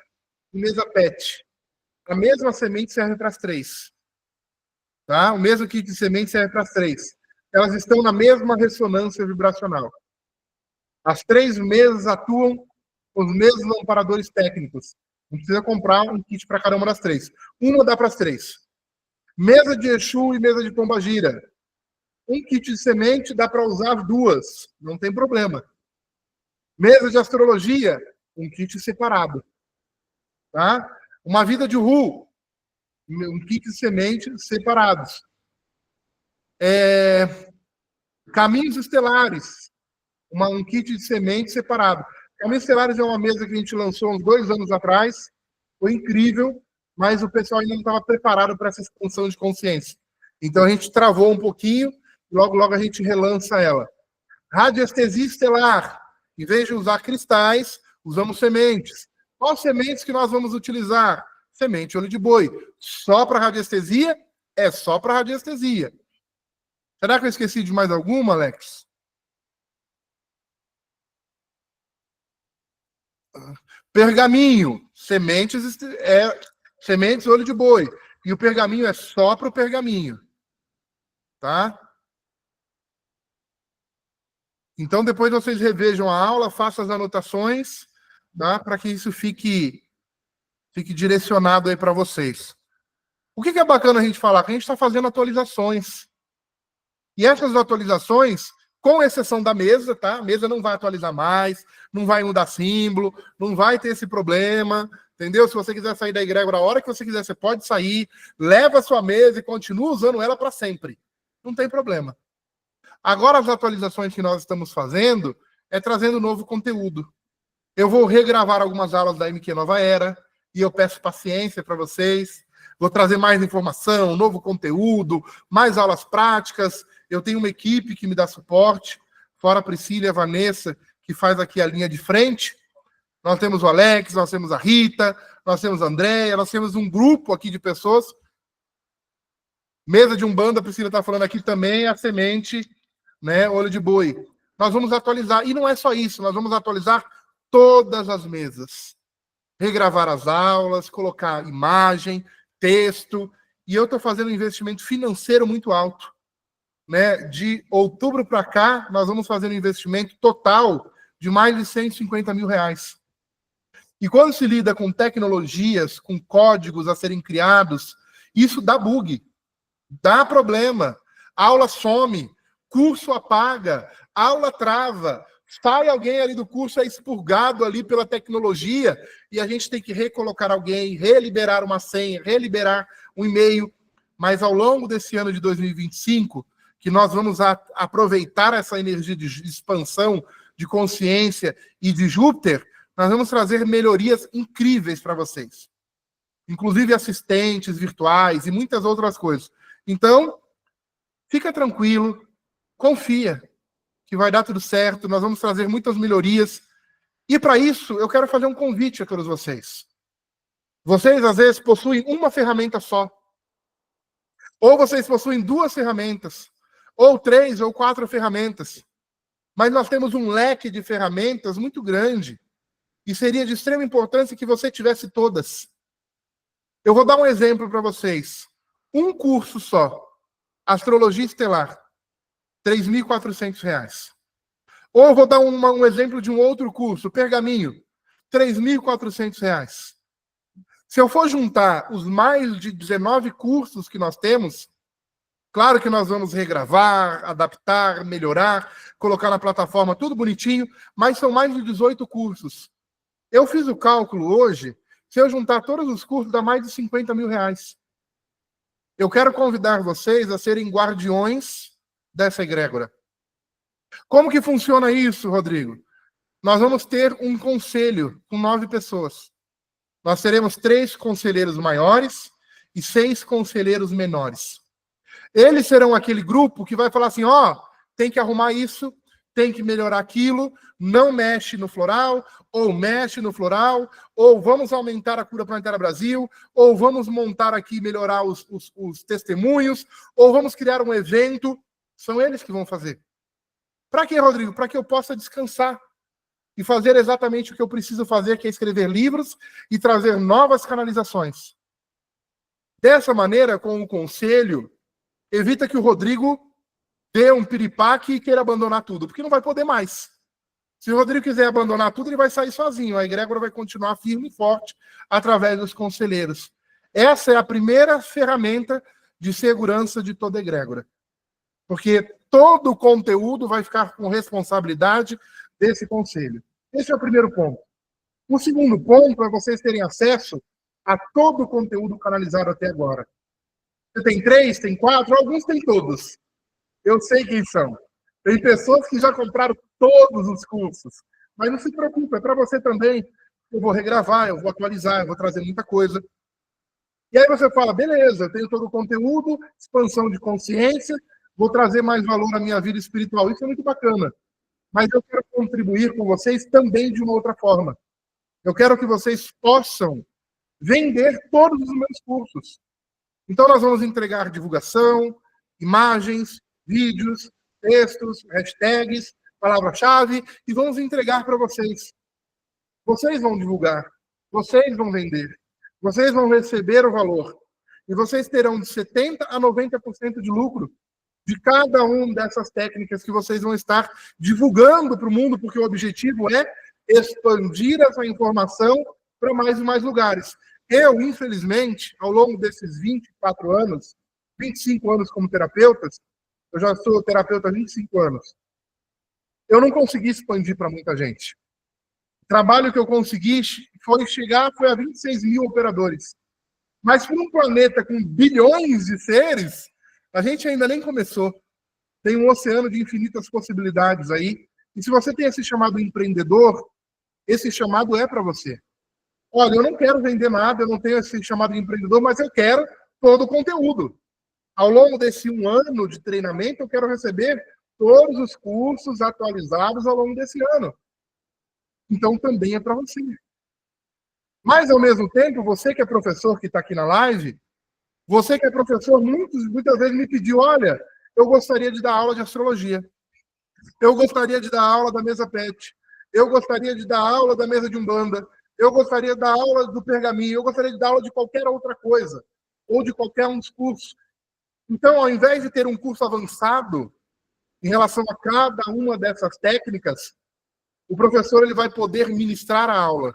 e mesa PET. A mesma semente serve para as três. Tá? O mesmo kit de semente serve para as três. Elas estão na mesma ressonância vibracional. As três mesas atuam com os mesmos amparadores técnicos. Não precisa comprar um kit para cada uma das três. Uma dá para as três. Mesa de Exu e mesa de Pombagira. Um kit de semente dá para usar duas. Não tem problema. Mesa de astrologia, um kit separado. Tá? Uma vida de Ru, um kit de semente separados. Caminhos estelares, um kit de semente separado. Caminhos estelares é uma mesa que a gente lançou uns 2 anos atrás. Foi incrível, mas o pessoal ainda não estava preparado para essa expansão de consciência. Então a gente travou um pouquinho, logo, logo a gente relança ela. Radiestesia estelar. Em vez de usar cristais, usamos sementes. Quais sementes que nós vamos utilizar? Semente olho de boi. Só para radiestesia? É só para radiestesia. Será que eu esqueci de mais alguma, Alex? Pergaminho. Sementes olho de boi. E o pergaminho é só para o pergaminho. Tá? Então, depois vocês revejam a aula, façam as anotações, tá? Para que isso fique direcionado aí para vocês. O que é bacana a gente falar? Que a gente está fazendo atualizações. E essas atualizações, com exceção da mesa, tá? A mesa não vai atualizar mais, não vai mudar símbolo, não vai ter esse problema, entendeu? Se você quiser sair da egrégora a hora que você quiser, você pode sair, leva a sua mesa e continua usando ela para sempre. Não tem problema. Agora, as atualizações que nós estamos fazendo é trazendo novo conteúdo. Eu vou regravar algumas aulas da MQ Nova Era, e eu peço paciência para vocês. Vou trazer mais informação, novo conteúdo, mais aulas práticas. Eu tenho uma equipe que me dá suporte, fora a Priscila e a Vanessa, que faz aqui a linha de frente. Nós temos o Alex, nós temos a Rita, nós temos a Andréia, nós temos um grupo aqui de pessoas. Mesa de Umbanda, a Priscila está falando aqui também, a semente, né, olho de boi. Nós vamos atualizar, e não é só isso, nós vamos atualizar todas as mesas. Regravar as aulas, colocar imagem, texto, e eu estou fazendo um investimento financeiro muito alto. Né? De outubro para cá, nós vamos fazer um investimento total de mais de 150 mil reais. E quando se lida com tecnologias, com códigos a serem criados, isso dá bug, dá problema. Aula some, curso apaga, aula trava, sai alguém ali do curso, é expurgado ali pela tecnologia, e a gente tem que recolocar alguém, reliberar uma senha, reliberar um e-mail. Mas ao longo desse ano de 2025, que nós vamos aproveitar essa energia de expansão, de consciência e de Júpiter, nós vamos trazer melhorias incríveis para vocês. Inclusive assistentes virtuais e muitas outras coisas. Então, fica tranquilo, confia, que vai dar tudo certo, nós vamos trazer muitas melhorias. E para isso, eu quero fazer um convite a todos vocês. Vocês, às vezes, possuem uma ferramenta só. Ou vocês possuem 2 ferramentas. Ou 3 ou 4 ferramentas. Mas nós temos um leque de ferramentas muito grande. E seria de extrema importância que você tivesse todas. Eu vou dar um exemplo para vocês. Um curso só. Astrologia Estelar. R$ 3.400. Ou eu vou dar um exemplo de um outro curso, Pergaminho, R$ 3.400. Se eu for juntar os mais de 19 cursos que nós temos, claro que nós vamos regravar, adaptar, melhorar, colocar na plataforma tudo bonitinho, mas são mais de 18 cursos. Eu fiz o cálculo hoje, se eu juntar todos os cursos, dá mais de 50 mil reais. Eu quero convidar vocês a serem guardiões dessa egrégora. Como que funciona isso, Rodrigo? Nós vamos ter um conselho com 9 pessoas. Nós teremos 3 conselheiros maiores e 6 conselheiros menores. Eles serão aquele grupo que vai falar assim, tem que arrumar isso, tem que melhorar aquilo, não mexe no floral, ou mexe no floral, ou vamos aumentar a cura planetária Brasil, ou vamos montar aqui, melhorar os testemunhos, ou vamos criar um evento. São eles que vão fazer. Para quê, Rodrigo? Para que eu possa descansar e fazer exatamente o que eu preciso fazer, que é escrever livros e trazer novas canalizações. Dessa maneira, com o conselho, evita que o Rodrigo dê um piripaque e queira abandonar tudo, porque não vai poder mais. Se o Rodrigo quiser abandonar tudo, ele vai sair sozinho. A egrégora vai continuar firme e forte através dos conselheiros. Essa é a primeira ferramenta de segurança de toda egrégora. Porque todo o conteúdo vai ficar com responsabilidade desse conselho. Esse é o primeiro ponto. O segundo ponto é vocês terem acesso a todo o conteúdo canalizado até agora. Você tem 3, tem 4, alguns têm todos. Eu sei quem são. Tem pessoas que já compraram todos os cursos. Mas não se preocupe, é para você também. Eu vou regravar, eu vou atualizar, eu vou trazer muita coisa. E aí você fala, beleza, eu tenho todo o conteúdo, expansão de consciência, vou trazer mais valor à minha vida espiritual. Isso é muito bacana. Mas eu quero contribuir com vocês também de uma outra forma. Eu quero que vocês possam vender todos os meus cursos. Então, nós vamos entregar divulgação, imagens, vídeos, textos, hashtags, palavra-chave, e vamos entregar para vocês. Vocês vão divulgar, vocês vão vender, vocês vão receber o valor. E vocês terão de 70% a 90% de lucro de cada uma dessas técnicas que vocês vão estar divulgando para o mundo, porque o objetivo é expandir essa informação para mais e mais lugares. Eu, infelizmente, ao longo desses 24 anos, 25 anos como terapeuta, eu já sou terapeuta há 25 anos, eu não consegui expandir para muita gente. O trabalho que eu consegui foi a 26 mil operadores. Mas para um planeta com bilhões de seres, a gente ainda nem começou. Tem um oceano de infinitas possibilidades aí. E se você tem esse chamado empreendedor, esse chamado é para você. Olha, eu não quero vender nada, eu não tenho esse chamado de empreendedor, mas eu quero todo o conteúdo. Ao longo desse 1 ano de treinamento, eu quero receber todos os cursos atualizados ao longo desse ano. Então, também é para você. Mas, ao mesmo tempo, você que é professor que está aqui na live, você que é professor, muitas vezes me pediu, olha, eu gostaria de dar aula de astrologia. Eu gostaria de dar aula da mesa PET. Eu gostaria de dar aula da mesa de Umbanda. Eu gostaria de dar aula do pergaminho. Eu gostaria de dar aula de qualquer outra coisa. Ou de qualquer um dos cursos. Então, ao invés de ter um curso avançado em relação a cada uma dessas técnicas, o professor ele vai poder ministrar a aula.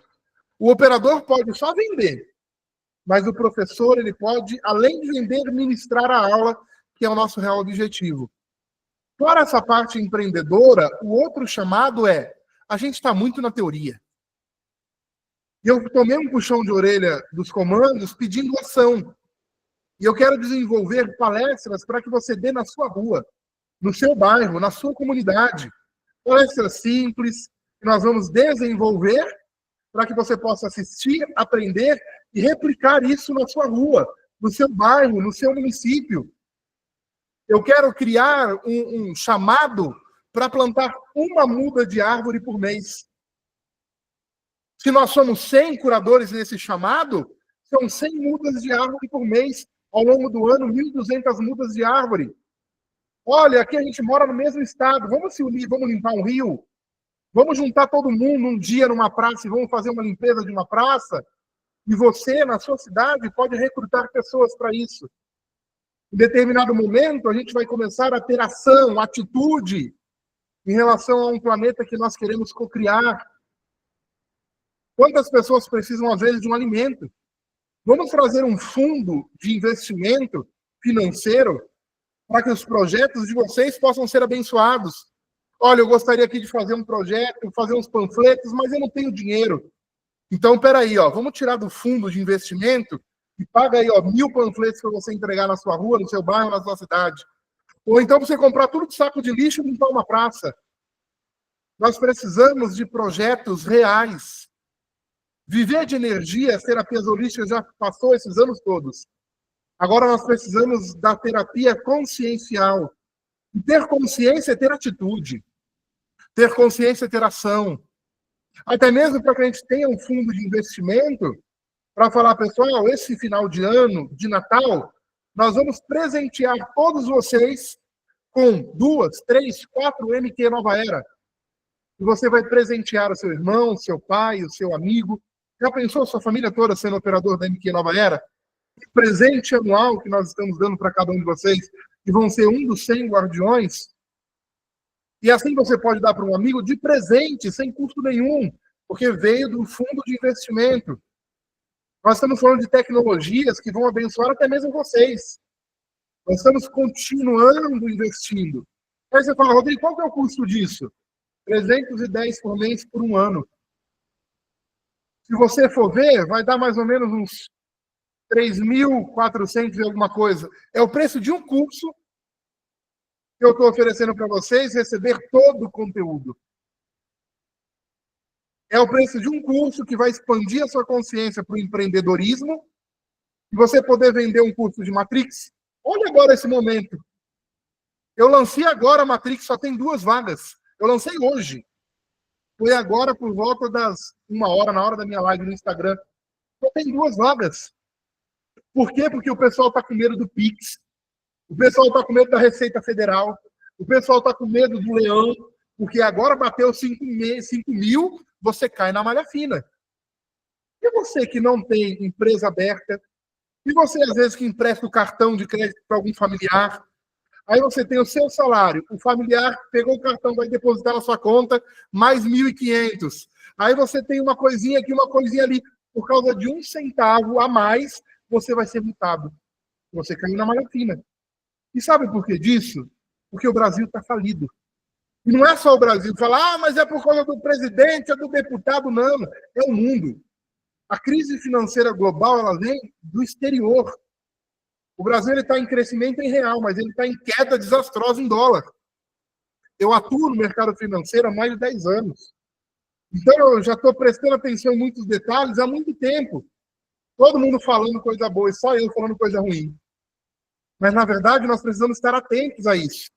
O operador pode só vender, mas o professor ele pode, além de vender, ministrar a aula, que é o nosso real objetivo. Para essa parte empreendedora, o outro chamado é, a gente está muito na teoria. E eu tomei um puxão de orelha dos comandos pedindo ação. E eu quero desenvolver palestras para que você dê na sua rua, no seu bairro, na sua comunidade. Palestras simples, que nós vamos desenvolver para que você possa assistir, aprender e replicar isso na sua rua, no seu bairro, no seu município. Eu quero criar um chamado para plantar uma muda de árvore por mês. Se nós somos 100 curadores nesse chamado, são 100 mudas de árvore por mês. Ao longo do ano, 1.200 mudas de árvore. Olha, aqui a gente mora no mesmo estado. Vamos se unir, vamos limpar um rio? Vamos juntar todo mundo um dia numa praça e vamos fazer uma limpeza de uma praça? E você, na sua cidade, pode recrutar pessoas para isso. Em determinado momento, a gente vai começar a ter ação, atitude em relação a um planeta que nós queremos cocriar. Quantas pessoas precisam, às vezes, de um alimento? Vamos fazer um fundo de investimento financeiro para que os projetos de vocês possam ser abençoados. Olha, eu gostaria aqui de fazer um projeto, fazer uns panfletos, mas eu não tenho dinheiro. Então, peraí, vamos tirar do fundo de investimento e paga aí 1.000 panfletos para você entregar na sua rua, no seu bairro, na sua cidade. Ou então você comprar tudo de saco de lixo e limpar uma praça. Nós precisamos de projetos reais. Viver de energia, as terapias holísticas já passou esses anos todos. Agora nós precisamos da terapia consciencial. E ter consciência é ter atitude. Ter consciência é ter ação. Até mesmo para que a gente tenha um fundo de investimento, para falar, pessoal, esse final de ano, de Natal, nós vamos presentear todos vocês com 2, 3, 4 MQ Nova Era. E você vai presentear o seu irmão, o seu pai, o seu amigo. Já pensou sua família toda sendo operador da MQ Nova Era? O presente anual que nós estamos dando para cada um de vocês, que vão ser um dos 100 guardiões. E assim você pode dar para um amigo de presente, sem custo nenhum, porque veio do fundo de investimento. Nós estamos falando de tecnologias que vão abençoar até mesmo vocês. Nós estamos continuando investindo. Aí você fala, Rodrigo, qual que é o custo disso? 310 por mês por 1 ano. Se você for ver, vai dar mais ou menos uns 3.400 e alguma coisa. É o preço de um curso que eu estou oferecendo para vocês receber todo o conteúdo. É o preço de um curso que vai expandir a sua consciência para o empreendedorismo e você poder vender um curso de Matrix. Olha agora esse momento. Eu lancei agora a Matrix, só tem 2 vagas. Eu lancei hoje. Foi agora por volta das 1h, na hora da minha live no Instagram. Só tem 2 vagas. Por quê? Porque o pessoal está com medo do Pix. O pessoal está com medo da Receita Federal. O pessoal está com medo do leão. Porque agora bateu 5 mil, você cai na malha fina. E você que não tem empresa aberta? E você, às vezes, que empresta o cartão de crédito para algum familiar? Aí você tem o seu salário, o familiar pegou o cartão, vai depositar na sua conta, mais 1.500. Aí você tem uma coisinha aqui, uma coisinha ali. por causa de 1 centavo a mais, você vai ser multado. Você caiu na malha fina. E sabe por que disso? Porque o Brasil está falido. E não é só o Brasil que fala, mas é por causa do presidente, é do deputado. Não, é o mundo. A crise financeira global ela vem do exterior. O Brasil está em crescimento em real, mas ele está em queda desastrosa em dólar. Eu atuo no mercado financeiro há mais de 10 anos. Então, eu já estou prestando atenção em muitos detalhes há muito tempo. Todo mundo falando coisa boa e só eu falando coisa ruim. Mas, na verdade, nós precisamos estar atentos a isso.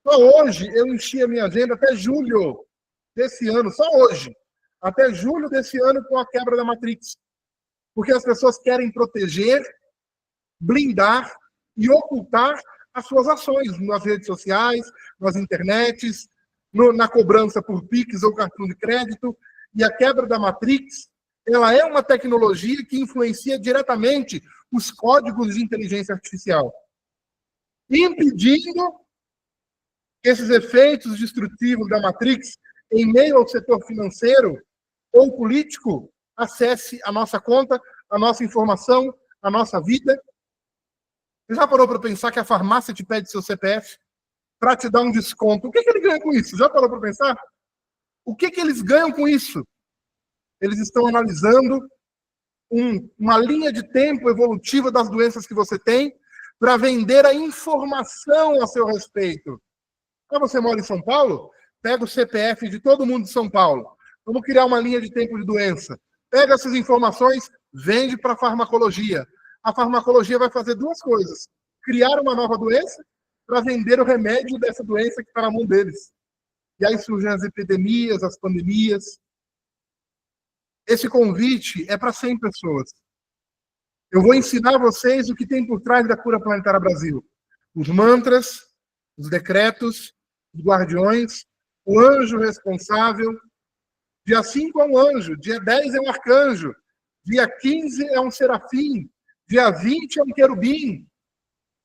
Só hoje eu enchi a minha agenda até julho desse ano, só hoje. Até julho desse ano com a quebra da Matrix. Porque as pessoas querem proteger, blindar e ocultar as suas ações nas redes sociais, nas internets, na cobrança por Pix ou cartão de crédito. E a quebra da Matrix, ela é uma tecnologia que influencia diretamente os códigos de inteligência artificial, impedindo que esses efeitos destrutivos da Matrix, em meio ao setor financeiro ou político, acesse a nossa conta, a nossa informação, a nossa vida. Você já parou para pensar que a farmácia te pede seu CPF para te dar um desconto? O que ele ganha com isso? Já parou para pensar? O que eles ganham com isso? Eles estão analisando uma linha de tempo evolutiva das doenças que você tem para vender a informação a seu respeito. Quando você mora em São Paulo, pega o CPF de todo mundo de São Paulo. Vamos criar uma linha de tempo de doença. Pega essas informações, vende para a farmacologia. A farmacologia vai fazer 2 coisas. Criar uma nova doença para vender o remédio dessa doença que está na mão deles. E aí surgem as epidemias, as pandemias. Esse convite é para 100 pessoas. Eu vou ensinar vocês o que tem por trás da Cura Planetária Brasil. Os mantras, os decretos, os guardiões, o anjo responsável. Dia 5 é um anjo, dia 10 é um arcanjo, dia 15 é um serafim, dia 20 é um querubim,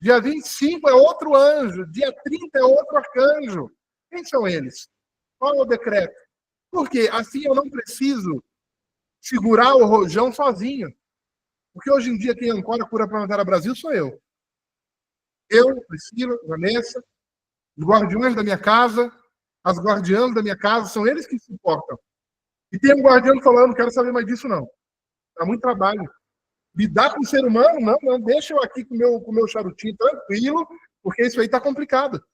dia 25 é outro anjo, dia 30 é outro arcanjo. Quem são eles? Qual é o decreto? Porque assim eu não preciso segurar o rojão sozinho. Porque hoje em dia quem ancora a Cura Planetária Brasil sou eu. Eu, Priscila, Vanessa, os guardiões da minha casa, as guardiãs da minha casa, são eles que se importam. E tem um guardião falando, não quero saber mais disso não. Dá muito trabalho. Lidar com o ser humano, não, deixa eu aqui com o meu charutinho tranquilo, porque isso aí está complicado.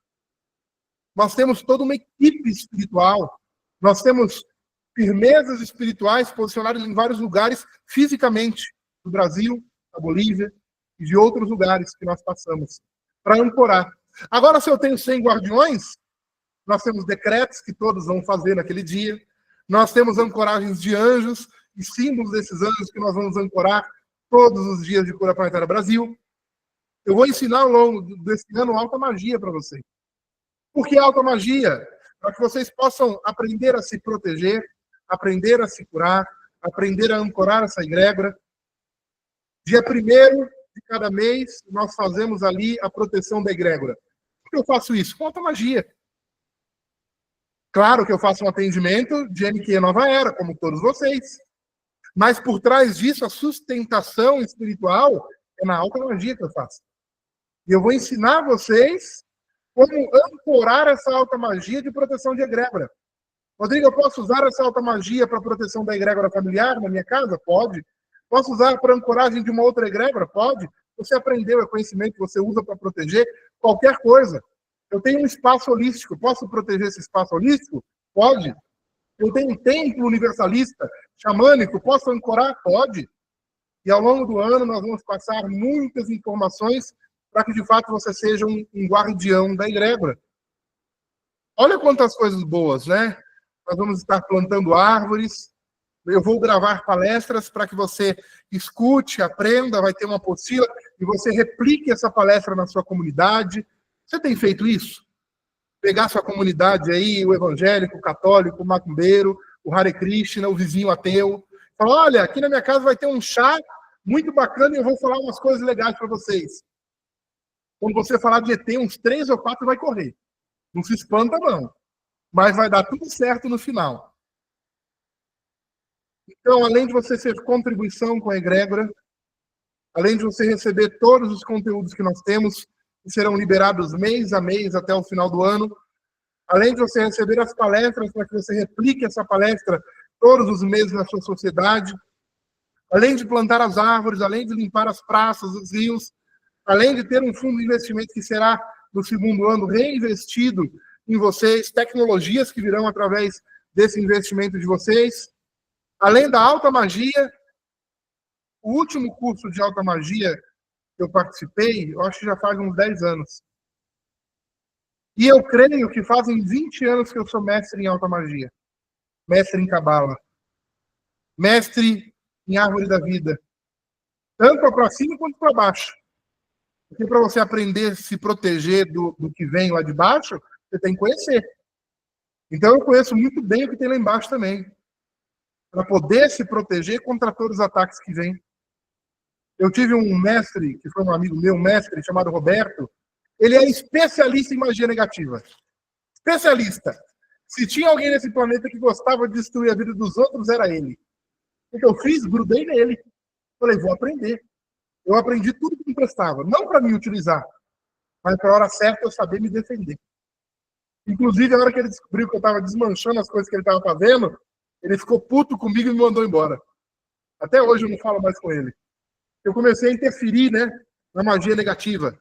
Nós temos toda uma equipe espiritual, nós temos firmezas espirituais posicionadas em vários lugares fisicamente, do Brasil, da Bolívia e de outros lugares que nós passamos, para ancorar. Agora, se eu tenho 100 guardiões, nós temos decretos que todos vão fazer naquele dia, nós temos ancoragens de anjos e símbolos desses anjos que nós vamos ancorar todos os dias de Cura Planetária Brasil. Eu vou ensinar ao longo desse ano alta magia para vocês. Por que alta magia? Para que vocês possam aprender a se proteger, aprender a se curar, aprender a ancorar essa egrégora. Dia 1º de cada mês, nós fazemos ali a proteção da egrégora. Por que eu faço isso? Com alta magia. Claro que eu faço um atendimento de MQ Nova Era, como todos vocês. Mas por trás disso, a sustentação espiritual é na alta magia que eu faço. E eu vou ensinar vocês como ancorar essa alta magia de proteção de egrégora. Rodrigo, eu posso usar essa alta magia para proteção da egrégora familiar na minha casa? Pode. Posso usar para ancoragem de uma outra egrégora? Pode. Você aprendeu, é conhecimento que você usa para proteger qualquer coisa. Eu tenho um espaço holístico, posso proteger esse espaço holístico? Pode. Eu tenho um templo universalista, xamânico, posso ancorar? Pode. E ao longo do ano nós vamos passar muitas informações para que de fato você seja um guardião da egrégora. Olha quantas coisas boas, né? Nós vamos estar plantando árvores, eu vou gravar palestras para que você escute, aprenda, vai ter uma apostila e você replique essa palestra na sua comunidade. Você tem feito isso? Pegar sua comunidade aí, o evangélico, o católico, o macumbeiro, o Hare Krishna, o vizinho ateu. Falar, olha, aqui na minha casa vai ter um chá muito bacana e eu vou falar umas coisas legais para vocês. Quando você falar de ET, uns 3 ou 4 vai correr. Não se espanta, não. Mas vai dar tudo certo no final. Então, além de você ser contribuição com a egrégora, além de você receber todos os conteúdos que nós temos, que serão liberados mês a mês até o final do ano, além de você receber as palestras para que você replique essa palestra todos os meses na sua sociedade, além de plantar as árvores, além de limpar as praças, os rios, além de ter um fundo de investimento que será, no segundo ano, reinvestido em vocês, tecnologias que virão através desse investimento de vocês, além da alta magia, o último curso de alta magia que eu participei, eu acho que já faz uns 10 anos. E eu creio que fazem 20 anos que eu sou mestre em alta magia, mestre em cabala, mestre em árvore da vida, tanto para cima quanto para baixo. Porque para você aprender a se proteger do que vem lá de baixo, você tem que conhecer. Então eu conheço muito bem o que tem lá embaixo também, para poder se proteger contra todos os ataques que vêm. Eu tive um mestre, que foi um amigo meu, um mestre chamado Roberto, ele é especialista em magia negativa. Especialista. Se tinha alguém nesse planeta que gostava de destruir a vida dos outros, era ele. O que eu fiz? Grudei nele. Falei, vou aprender. Eu aprendi tudo que me prestava. Não para me utilizar, mas para a hora certa eu saber me defender. Inclusive, a hora que ele descobriu que eu estava desmanchando as coisas que ele estava fazendo, ele ficou puto comigo e me mandou embora. Até hoje eu não falo mais com ele. Eu comecei a interferir, né, na magia negativa.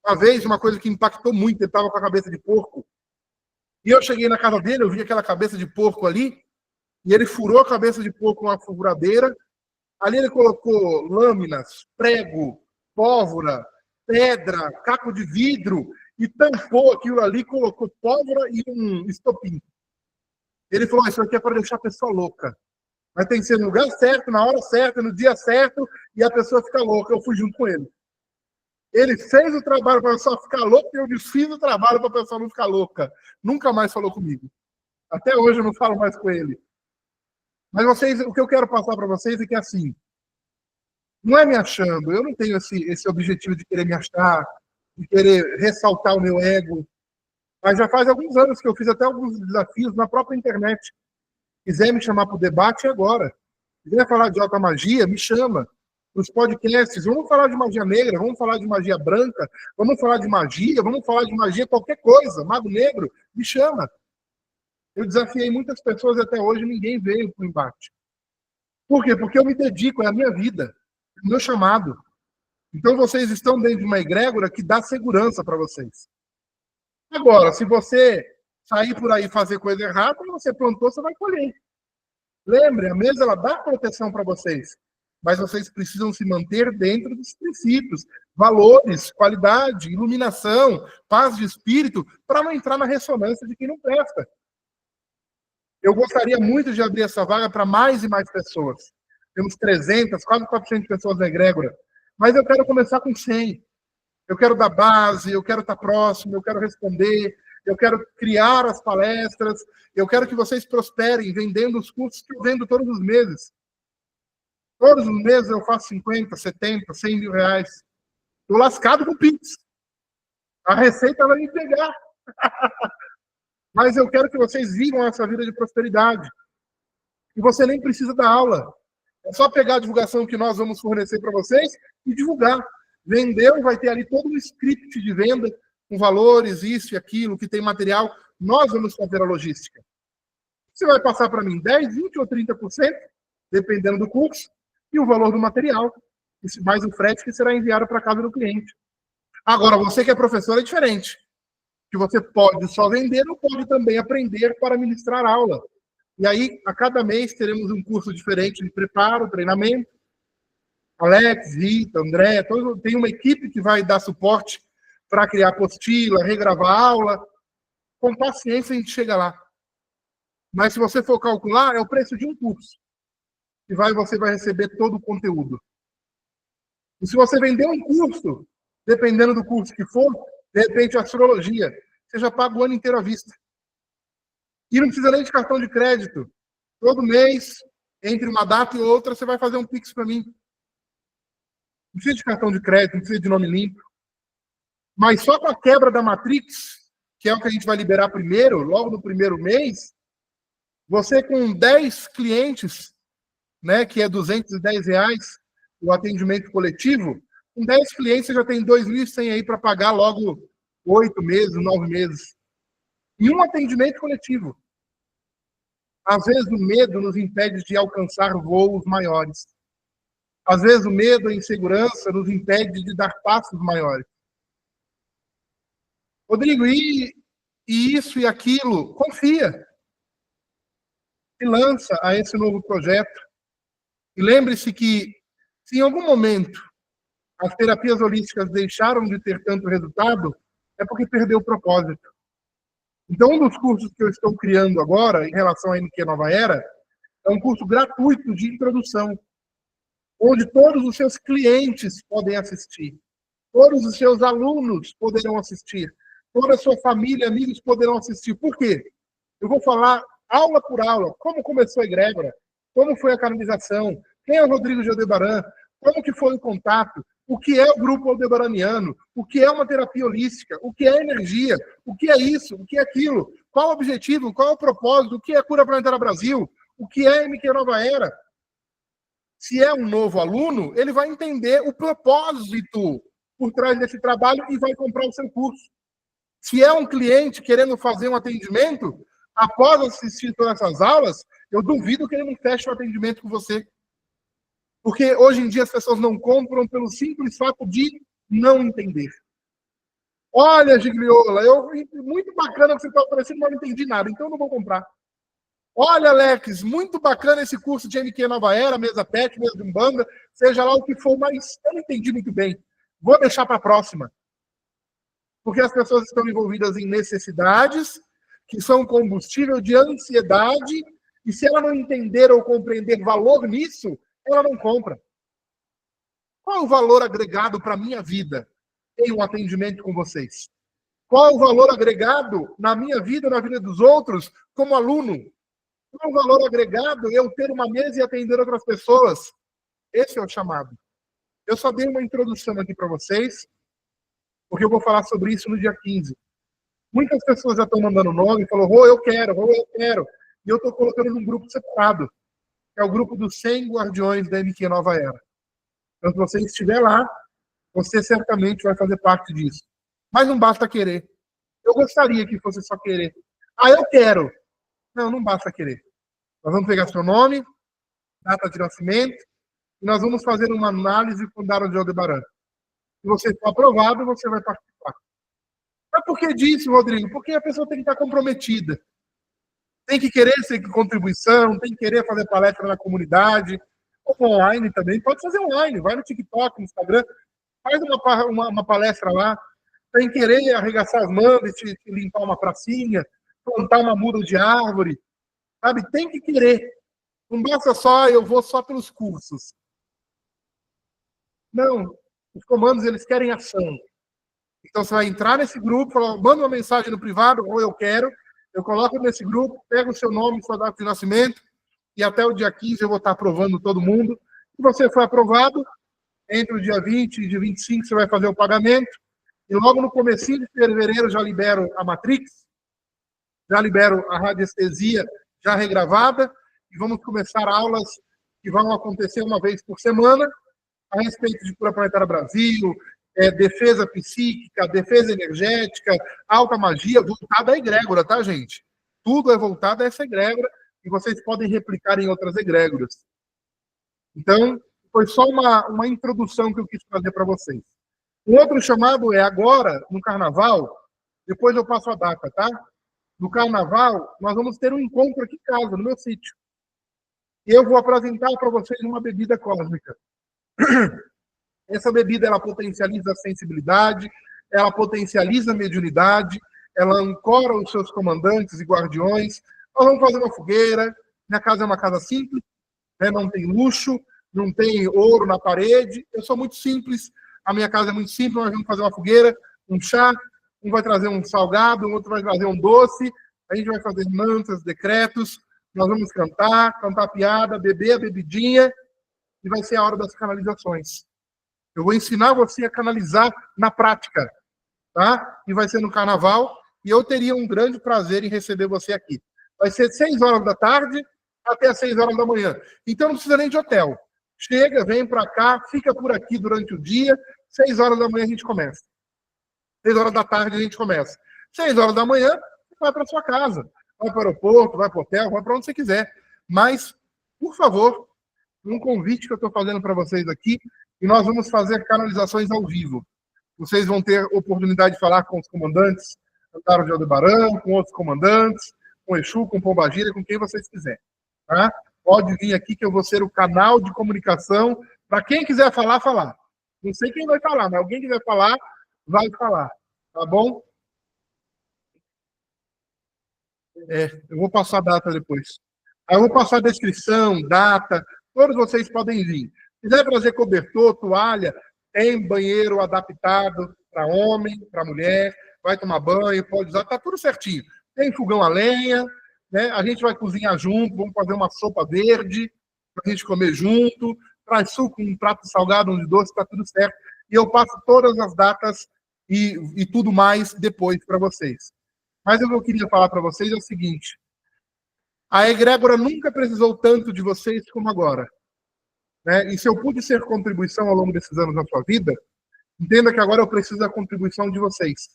Uma vez, uma coisa que impactou muito, ele estava com a cabeça de porco. E eu cheguei na casa dele, eu vi aquela cabeça de porco ali, e ele furou a cabeça de porco com uma furadeira. Ali ele colocou lâminas, prego, pólvora, pedra, caco de vidro, e tampou aquilo ali, colocou pólvora e um estopim. Ele falou, isso aqui é para deixar a pessoa louca. Mas tem que ser no lugar certo, na hora certa, no dia certo, e a pessoa fica louca. Eu fui junto com ele. Ele fez o trabalho para a pessoa ficar louca e eu desfiz o trabalho para a pessoa não ficar louca. Nunca mais falou comigo. Até hoje eu não falo mais com ele. Mas vocês, o que eu quero passar para vocês é que, assim, não é me achando, eu não tenho esse objetivo de querer me achar, de querer ressaltar o meu ego, mas já faz alguns anos que eu fiz até alguns desafios na própria internet. Quiser me chamar para o debate, é agora. Quiser falar de alta magia, me chama. Nos podcasts, vamos falar de magia negra, vamos falar de magia branca, vamos falar de magia, vamos falar de magia, qualquer coisa, mago negro, me chama. Eu desafiei muitas pessoas e até hoje ninguém veio para o embate. Por quê? Porque eu me dedico, é a minha vida, é o meu chamado. Então vocês estão dentro de uma egrégora que dá segurança para vocês. Agora, se você sair por aí e fazer coisa errada, quando você plantou, você vai colher. Lembre, a mesa ela dá proteção para vocês, mas vocês precisam se manter dentro dos princípios, valores, qualidade, iluminação, paz de espírito, para não entrar na ressonância de quem não presta. Eu gostaria muito de abrir essa vaga para mais e mais pessoas. Temos 300, quase 400 pessoas na egrégora, mas eu quero começar com 100. Eu quero dar base, eu quero estar próximo, eu quero responder, eu quero criar as palestras, eu quero que vocês prosperem vendendo os cursos que eu vendo todos os meses. Todos os meses eu faço 50, 70, 100 mil reais. Estou lascado com o Pix. A receita vai me pegar. Mas eu quero que vocês vivam essa vida de prosperidade. E você nem precisa dar aula. É só pegar a divulgação que nós vamos fornecer para vocês e divulgar. Vendeu, vai ter ali todo um script de venda, com valores, isso e aquilo, que tem material. Nós vamos fazer a logística. Você vai passar para mim 10, 20 ou 30%, dependendo do curso, e o valor do material, mais o frete que será enviado para a casa do cliente. Agora, você que é professor é diferente. Que você pode só vender ou pode também aprender para ministrar aula. E aí, a cada mês, teremos um curso diferente de preparo, treinamento. Alex, Rita, André, tem uma equipe que vai dar suporte para criar apostila, regravar a aula. Com paciência, a gente chega lá. Mas se você for calcular, é o preço de um curso. E você vai receber todo o conteúdo. E se você vender um curso, dependendo do curso que for, de repente, astrologia, você já paga o ano inteiro à vista. E não precisa nem de cartão de crédito. Todo mês, entre uma data e outra, você vai fazer um Pix para mim. Não precisa de cartão de crédito, não precisa de nome limpo. Mas só com a quebra da Matrix, que é o que a gente vai liberar primeiro, logo no primeiro mês, você com 10 clientes né, que é R$ 210 o atendimento coletivo, com 10 clientes você já tem 2.100 aí para pagar logo 8 meses, 9 meses. E um atendimento coletivo. Às vezes o medo nos impede de alcançar voos maiores. Às vezes o medo e a insegurança nos impede de dar passos maiores. Rodrigo, e isso e aquilo? Confia. Se lança a esse novo projeto. E lembre-se que, se em algum momento as terapias holísticas deixaram de ter tanto resultado, é porque perdeu o propósito. Então, um dos cursos que eu estou criando agora, em relação à MQ Nova Era, é um curso gratuito de introdução, onde todos os seus clientes podem assistir, todos os seus alunos poderão assistir, toda a sua família, amigos poderão assistir. Por quê? Eu vou falar aula por aula, como começou a egrégora, como foi a canalização, quem é o Rodrigo de Aldebaran, como que foi o contato, o que é o grupo aldebaraniano, o que é uma terapia holística, o que é energia, o que é isso, o que é aquilo, qual o objetivo, qual o propósito, o que é Cura Planetária Brasil, o que é MQ Nova Era. Se é um novo aluno, ele vai entender o propósito por trás desse trabalho e vai comprar o seu curso. Se é um cliente querendo fazer um atendimento, após assistir todas essas aulas, eu duvido que ele não feche o atendimento com você. Porque hoje em dia as pessoas não compram pelo simples fato de não entender. Olha, Gigliola, muito bacana que você está oferecendo, mas não entendi nada, então eu não vou comprar. Olha, Alex, muito bacana esse curso de MQ Nova Era, mesa pet, mesa de umbanda, seja lá o que for, mas eu não entendi muito bem. Vou deixar para a próxima. Porque as pessoas estão envolvidas em necessidades, que são combustível de ansiedade, e se ela não entender ou compreender valor nisso, ela não compra. Qual é o valor agregado para a minha vida em um atendimento com vocês? Qual é o valor agregado na minha vida, na vida dos outros, como aluno? Qual é o valor agregado eu ter uma mesa e atender outras pessoas? Esse é o chamado. Eu só dei uma introdução aqui para vocês, porque eu vou falar sobre isso no dia 15. Muitas pessoas já estão mandando nome e falam, eu quero. E eu estou colocando num grupo separado, que é o grupo dos 100 guardiões da MQ Nova Era. Então, se você estiver lá, você certamente vai fazer parte disso. Mas não basta querer. Eu gostaria que fosse só querer. Eu quero. Não, não basta querer. Nós vamos pegar seu nome, data de nascimento, e nós vamos fazer uma análise com o Daro de Aldebaran. Se você for aprovado, você vai participar. Mas por que disso, Rodrigo? Porque a pessoa tem que estar comprometida. Tem que querer ser contribuição, tem que querer fazer palestra na comunidade, ou online também. Pode fazer online, vai no TikTok, no Instagram, faz uma palestra lá. Tem que querer arregaçar as mangas, te limpar uma pracinha, plantar uma muda de árvore, sabe? Tem que querer. Não basta só, eu vou só pelos cursos. Não, os comandos, eles querem ação. Então, você vai entrar nesse grupo, falar, manda uma mensagem no privado, ou eu quero, eu coloco nesse grupo, pego o seu nome, sua data de nascimento, e até o dia 15 eu vou estar aprovando todo mundo. Se você for aprovado, entre o dia 20 e dia 25 você vai fazer o pagamento, e logo no comecinho de fevereiro já libero a Matrix, já libero a radiestesia já regravada, e vamos começar aulas que vão acontecer uma vez por semana, a respeito de Cura Planetária Brasil, defesa psíquica, defesa energética, alta magia, voltada à egrégora, tá, gente? Tudo é voltado a essa egrégora e vocês podem replicar em outras egrégoras. Então, foi só uma introdução que eu quis fazer para vocês. Um outro chamado é agora, no Carnaval, depois eu passo a data, tá? No Carnaval, nós vamos ter um encontro aqui em casa, no meu sítio. E eu vou apresentar para vocês uma bebida cósmica. Essa bebida, ela potencializa a sensibilidade, ela potencializa a mediunidade, ela ancora os seus comandantes e guardiões. Nós vamos fazer uma fogueira. Minha casa é uma casa simples, né? Não tem luxo, não tem ouro na parede. Eu sou muito simples, a minha casa é muito simples. Nós vamos fazer uma fogueira, um chá, um vai trazer um salgado, o outro vai trazer um doce. A gente vai fazer mantras, decretos. Nós vamos cantar piada, beber a bebidinha, e vai ser a hora das canalizações. Eu vou ensinar você a canalizar na prática, tá? E vai ser no Carnaval, e eu teria um grande prazer em receber você aqui. Vai ser 6 horas da tarde, até as 6 horas da manhã. Então não precisa nem de hotel. Chega, vem para cá, fica por aqui durante o dia, 6 horas da manhã a gente começa. 6 horas da tarde a gente começa. 6 horas da manhã, você vai para sua casa. Vai para o aeroporto, vai para o hotel, vai para onde você quiser. Mas, por favor, um convite que eu estou fazendo para vocês aqui, e nós vamos fazer canalizações ao vivo. Vocês vão ter oportunidade de falar com os comandantes Antaro de Aldebaran, com outros comandantes, com Exu, com Pombagira, com quem vocês quiserem. Tá? Pode vir aqui que eu vou ser o canal de comunicação para quem quiser falar, falar. Não sei quem vai falar, mas alguém quiser falar, vai falar. Tá bom? Eu vou passar a data depois. Aí eu vou passar a descrição, data, todos vocês podem vir. Se quiser trazer cobertor, toalha, tem banheiro adaptado para homem, para mulher, vai tomar banho, pode usar, tá tudo certinho. Tem fogão a lenha, né? A gente vai cozinhar junto, vamos fazer uma sopa verde para a gente comer junto, traz suco, um prato salgado, um de doce, tá tudo certo. E eu passo todas as datas e tudo mais depois para vocês. Mas o que eu queria falar para vocês é o seguinte: a egrégora nunca precisou tanto de vocês como agora. Né? E se eu pude ser contribuição ao longo desses anos na sua vida, entenda que agora eu preciso da contribuição de vocês.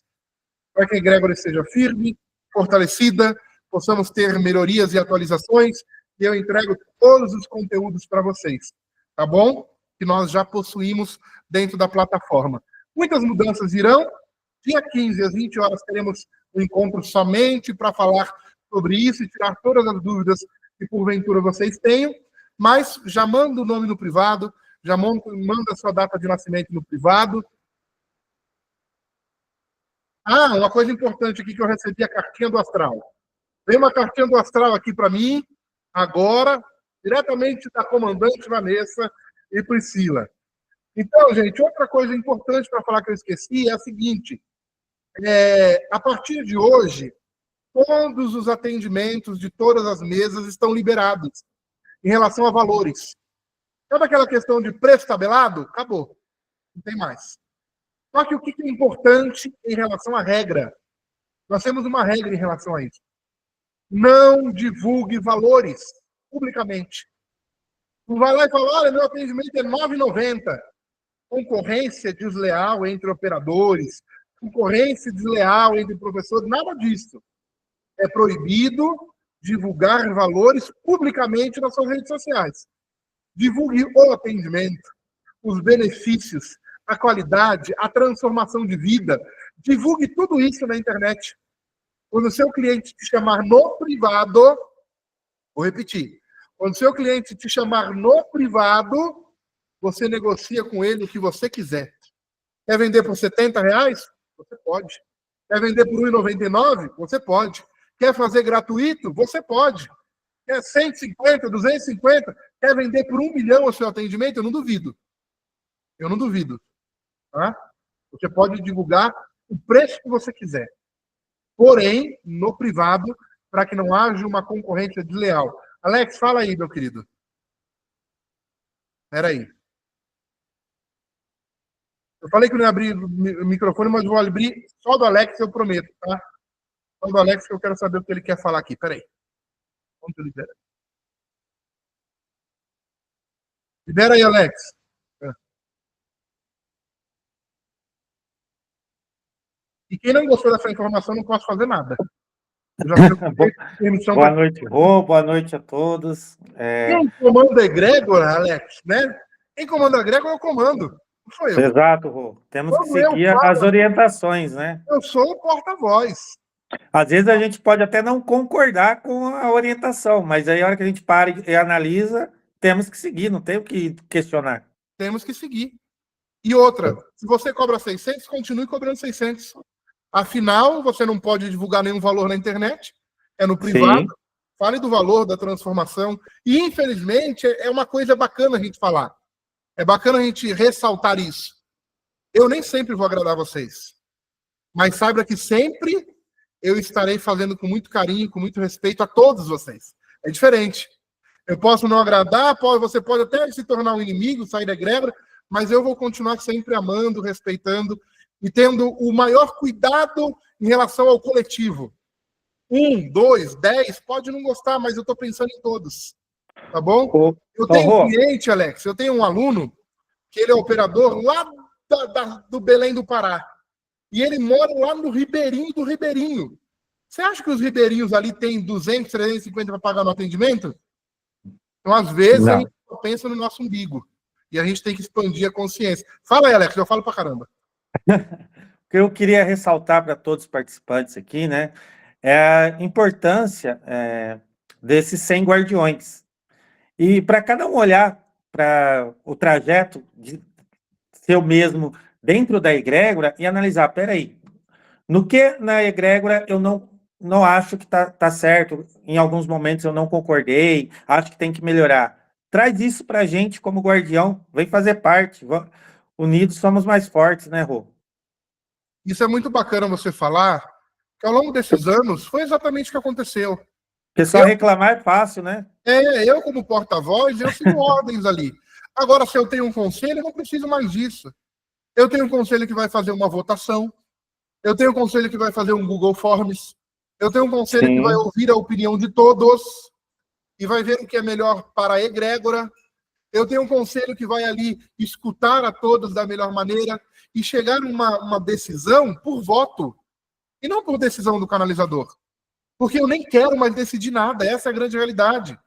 Para que a egrégora esteja firme, fortalecida, possamos ter melhorias e atualizações, e eu entrego todos os conteúdos para vocês. Tá bom? Que nós já possuímos dentro da plataforma. Muitas mudanças virão. Dia 15, às 20 horas, teremos um encontro somente para falar sobre isso e tirar todas as dúvidas que porventura vocês tenham, mas já manda o nome no privado, já manda a sua data de nascimento no privado. Ah, uma coisa importante aqui que eu recebi, a cartinha do astral. Vem uma cartinha do astral aqui para mim, agora, diretamente da comandante Vanessa e Priscila. Então, gente, outra coisa importante para falar que eu esqueci é a seguinte: a partir de hoje, todos os atendimentos de todas as mesas estão liberados em relação a valores. Sabe aquela questão de preço tabelado? Acabou. Não tem mais. Só que o que é importante em relação à regra? Nós temos uma regra em relação a isso. Não divulgue valores publicamente. Não vai lá e fala: olha, meu atendimento é R$ 9,90. Concorrência desleal entre operadores, concorrência desleal entre professores, nada disso. É proibido divulgar valores publicamente nas suas redes sociais. Divulgue o atendimento, os benefícios, a qualidade, a transformação de vida. Divulgue tudo isso na internet. Quando o seu cliente te chamar no privado, vou repetir, quando o seu cliente te chamar no privado, você negocia com ele o que você quiser. Quer vender por R$70? Você pode. Quer vender por R$1,99? Você pode. Quer fazer gratuito? Você pode. Quer 150, 250? Quer vender por R$1 milhão o seu atendimento? Eu não duvido. Eu não duvido. Tá? Você pode divulgar o preço que você quiser. Porém, no privado, para que não haja uma concorrência desleal. Alex, fala aí, meu querido. Espera aí. Eu falei que não ia abrir o microfone, mas vou abrir só do Alex, eu prometo, tá? Só do Alex, que eu quero saber o que ele quer falar aqui. Peraí. Vamos liberar. Libera aí, Alex. E quem não gostou dessa informação, não posso fazer nada. Boa noite, Rô. Boa noite a todos. Quem comanda a egrégora, Alex, né? Quem comanda a egrégora é o comando. Não sou eu. Exato, Rô. Temos que seguir as orientações, né? Eu sou o porta-voz. Às vezes a gente pode até não concordar com a orientação, mas aí a hora que a gente para e analisa, temos que seguir, não tem o que questionar. Temos que seguir. E outra, se você cobra 600, continue cobrando 600. Afinal, você não pode divulgar nenhum valor na internet, é no privado. Sim. Fale do valor da transformação. E, infelizmente, é uma coisa bacana a gente falar. É bacana a gente ressaltar isso. Eu nem sempre vou agradar vocês. Mas saiba que sempre eu estarei fazendo com muito carinho, com muito respeito a todos vocês. É diferente. Eu posso não agradar, você pode até se tornar um inimigo, sair da egrégora, mas eu vou continuar sempre amando, respeitando e tendo o maior cuidado em relação ao coletivo. 1, 2, 10, pode não gostar, mas eu estou pensando em todos. tá bom? Ô, Eu ô, tenho um Rô, cliente, Alex, eu tenho um aluno que ele é operador lá do Belém do Pará. E ele mora lá no Ribeirinho do Ribeirinho. Você acha que os ribeirinhos ali têm 200, 350 para pagar no atendimento? Então, às vezes, a não. gente só pensa no nosso umbigo. E a gente tem que expandir a consciência. Fala aí, Alex, eu falo pra caramba. O que eu queria ressaltar para todos os participantes aqui, né, é a importância desses 100 guardiões. E para cada um olhar para o trajeto de seu mesmo dentro da egrégora e analisar, peraí, no que na egrégora eu não acho que tá certo, em alguns momentos eu não concordei, acho que tem que melhorar. Traz isso para a gente como guardião, vem fazer parte. Unidos somos mais fortes, né, Rô? Isso é muito bacana você falar, que ao longo desses anos foi exatamente o que aconteceu. Porque só Eu, reclamar é fácil, né? eu como porta-voz, eu sigo ordens ali. Agora, se eu tenho um conselho, eu não preciso mais disso. Eu tenho um conselho que vai fazer uma votação, eu tenho um conselho que vai fazer um Google Forms, eu tenho um conselho que vai Sim. ouvir a opinião de todos e vai ver o que é melhor para a egrégora. Eu tenho um conselho que vai ali escutar a todos da melhor maneira e chegar a uma decisão por voto e não por decisão do canalizador. Porque eu nem quero mais decidir nada, essa é a grande realidade.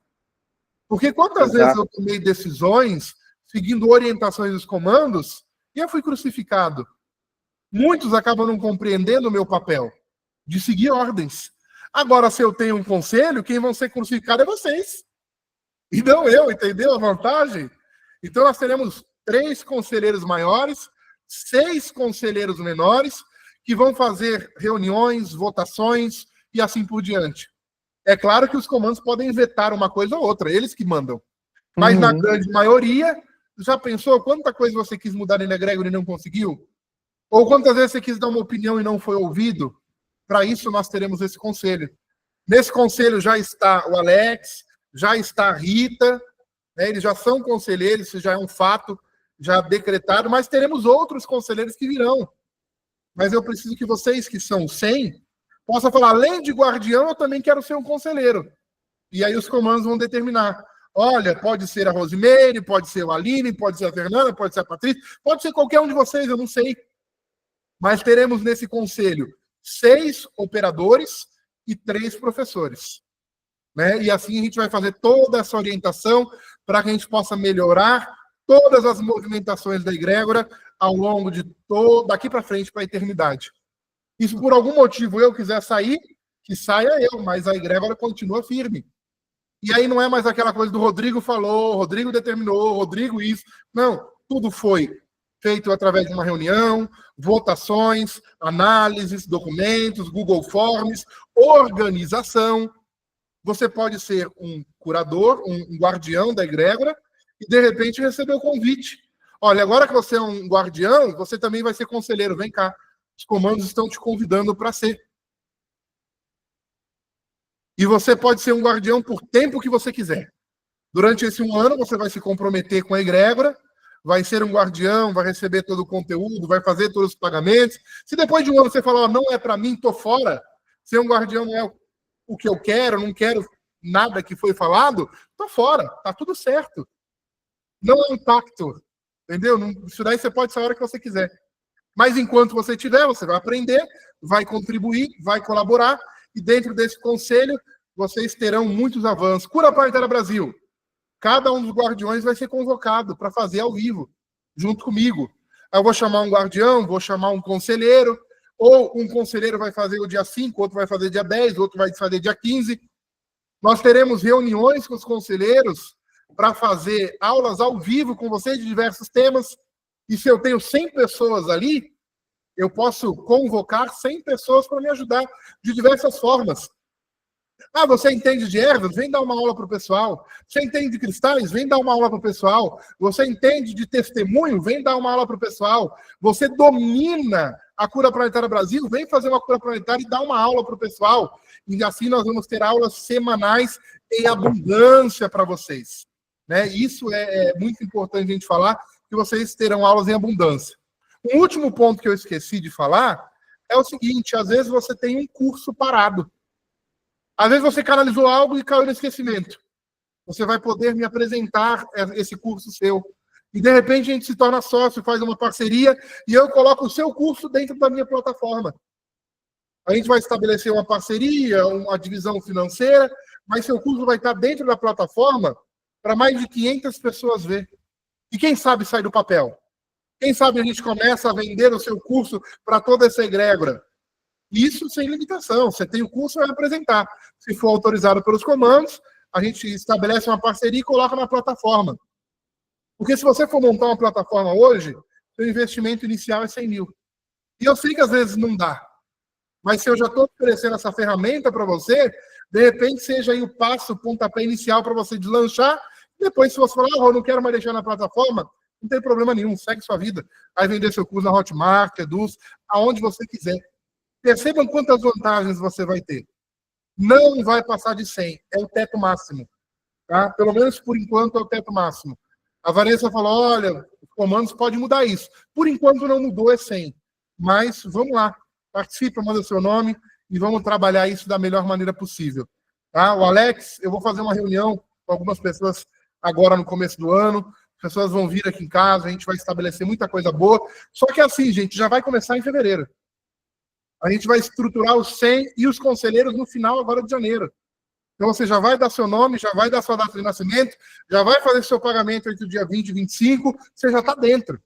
Porque quantas vezes eu Exato. tomei decisões seguindo orientações dos comandos e eu fui crucificado. Muitos acabam não compreendendo o meu papel de seguir ordens. Agora, se eu tenho um conselho, quem vão ser crucificados é vocês. E não eu, entendeu a vantagem? Então, nós teremos 3 conselheiros maiores, 6 conselheiros menores, que vão fazer reuniões, votações e assim por diante. É claro que os comandos podem vetar uma coisa ou outra, eles que mandam. Mas, na grande maioria, já pensou quanta coisa você quis mudar em egrégora e não conseguiu? Ou quantas vezes você quis dar uma opinião e não foi ouvido? Para isso, nós teremos esse conselho. Nesse conselho já está o Alex, já está a Rita, né, eles já são conselheiros, isso já é um fato já decretado, mas teremos outros conselheiros que virão. Mas eu preciso que vocês, que são 100, possam falar, além de guardião, eu também quero ser um conselheiro. E aí os comandos vão determinar. Olha, pode ser a Rosimeire, pode ser a Aline, pode ser a Fernanda, pode ser a Patrícia, pode ser qualquer um de vocês, eu não sei. Mas teremos nesse conselho 6 operadores e 3 professores. Né? E assim a gente vai fazer toda essa orientação para que a gente possa melhorar todas as movimentações da egrégora ao longo de daqui para frente para a eternidade. E se por algum motivo eu quiser sair, que saia eu, mas a egrégora continua firme. E aí não é mais aquela coisa do Rodrigo falou, Rodrigo determinou, Rodrigo isso. Não, tudo foi feito através de uma reunião, votações, análises, documentos, Google Forms, organização. Você pode ser um curador, um guardião da egrégora, e de repente receber o convite. Olha, agora que você é um guardião, você também vai ser conselheiro, vem cá. Os comandos estão te convidando para ser. E você pode ser um guardião por tempo que você quiser. Durante esse 1 ano, você vai se comprometer com a egrégora, vai ser um guardião, vai receber todo o conteúdo, vai fazer todos os pagamentos. Se depois de 1 ano você falar, oh, não é para mim, tô fora, ser um guardião não é o que eu quero, não quero nada que foi falado, tô fora, tá tudo certo. Não é um pacto, entendeu? Isso daí você pode sair a hora que você quiser. Mas enquanto você tiver, você vai aprender, vai contribuir, vai colaborar, e dentro desse conselho, vocês terão muitos avanços. Cura Planetária Brasil. Cada um dos guardiões vai ser convocado para fazer ao vivo, junto comigo. Eu vou chamar um guardião, vou chamar um conselheiro, ou um conselheiro vai fazer o dia 5, outro vai fazer dia 10, outro vai fazer dia 15. Nós teremos reuniões com os conselheiros para fazer aulas ao vivo com vocês de diversos temas. E se eu tenho 100 pessoas ali, eu posso convocar 100 pessoas para me ajudar de diversas formas. Ah, você entende de ervas? Vem dar uma aula para o pessoal. Você entende de cristais? Vem dar uma aula para o pessoal. Você entende de testemunho? Vem dar uma aula para o pessoal. Você domina a Cura Planetária Brasil? Vem fazer uma Cura Planetária e dar uma aula para o pessoal. E assim nós vamos ter aulas semanais em abundância para vocês. Né? Isso é muito importante a gente falar, que vocês terão aulas em abundância. Um último ponto que eu esqueci de falar é o seguinte, às vezes você tem um curso parado. Às vezes você canalizou algo e caiu no esquecimento. você vai poder me apresentar esse curso seu. E, de repente, a gente se torna sócio, faz uma parceria, e eu coloco o seu curso dentro da minha plataforma. A gente vai estabelecer uma parceria, uma divisão financeira, mas seu curso vai estar dentro da plataforma para mais de 500 pessoas ver. E quem sabe sai do papel? Quem sabe a gente começa a vender o seu curso para toda essa egrégora? Isso sem limitação. Você tem o curso, vai apresentar. Se for autorizado pelos comandos, a gente estabelece uma parceria e coloca na plataforma. Porque se você for montar uma plataforma hoje, seu investimento inicial é 100 mil. E eu sei que às vezes não dá. Mas se eu já estou oferecendo essa ferramenta para você, de repente seja aí o passo, o pontapé inicial para você deslanchar. Depois, se você falar, eu não quero mais deixar na plataforma, não tem problema nenhum, segue sua vida. Vai vender seu curso na Hotmart, Eduz, aonde você quiser. Percebam quantas vantagens você vai ter. Não vai passar de 100, é o teto máximo. Tá? Pelo menos por enquanto é o teto máximo. A Vanessa falou, olha, os comandos podem mudar isso. Por enquanto não mudou, é 100. Mas vamos lá, participa, manda seu nome e vamos trabalhar isso da melhor maneira possível. Tá? O Alex, eu vou fazer uma reunião com algumas pessoas agora no começo do ano. As pessoas vão vir aqui em casa, a gente vai estabelecer muita coisa boa. Só que assim, gente, já vai começar em fevereiro. A gente vai estruturar os 100 e os conselheiros no final agora de janeiro. Então você já vai dar seu nome, já vai dar sua data de nascimento, já vai fazer seu pagamento entre o dia 20 e 25, você já está dentro.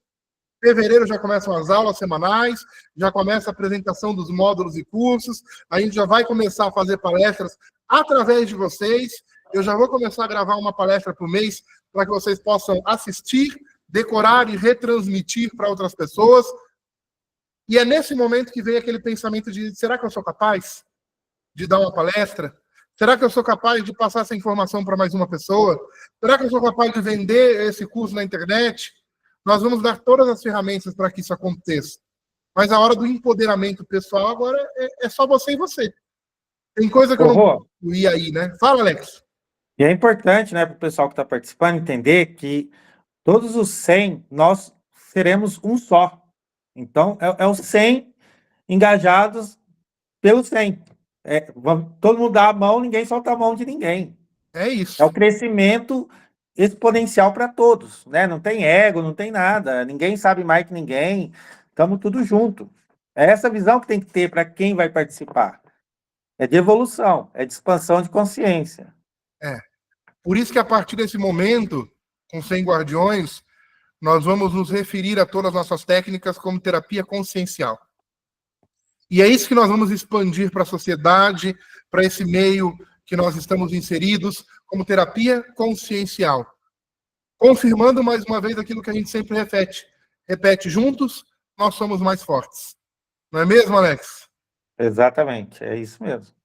Em fevereiro já começam as aulas semanais, já começa a apresentação dos módulos e cursos, a gente já vai começar a fazer palestras através de vocês. Eu já vou começar a gravar uma palestra por mês para que vocês possam assistir, decorar e retransmitir para outras pessoas. E é nesse momento que vem aquele pensamento de, será que eu sou capaz de dar uma palestra? Será que eu sou capaz de passar essa informação para mais uma pessoa? Será que eu sou capaz de vender esse curso na internet? Nós vamos dar todas as ferramentas para que isso aconteça. Mas a hora do empoderamento pessoal agora é só você e você. Tem coisa que eu não ia aí, né? Fala, Alex. E é importante, né, para o pessoal que está participando entender que todos os 100, nós seremos um só. Então, é os 100 engajados pelos 100. Todo mundo dá a mão, ninguém solta a mão de ninguém. É isso. É o crescimento exponencial para todos, né? Não tem ego, não tem nada. Ninguém sabe mais que ninguém. Estamos tudo junto. É essa visão que tem que ter para quem vai participar. É de evolução, é de expansão de consciência. Por isso que a partir desse momento, com 100 guardiões, nós vamos nos referir a todas as nossas técnicas como terapia consciencial. E é isso que nós vamos expandir para a sociedade, para esse meio que nós estamos inseridos, como terapia consciencial. Confirmando mais uma vez aquilo que a gente sempre repete. Repete, juntos, nós somos mais fortes. Não é mesmo, Alex? Exatamente, é isso mesmo.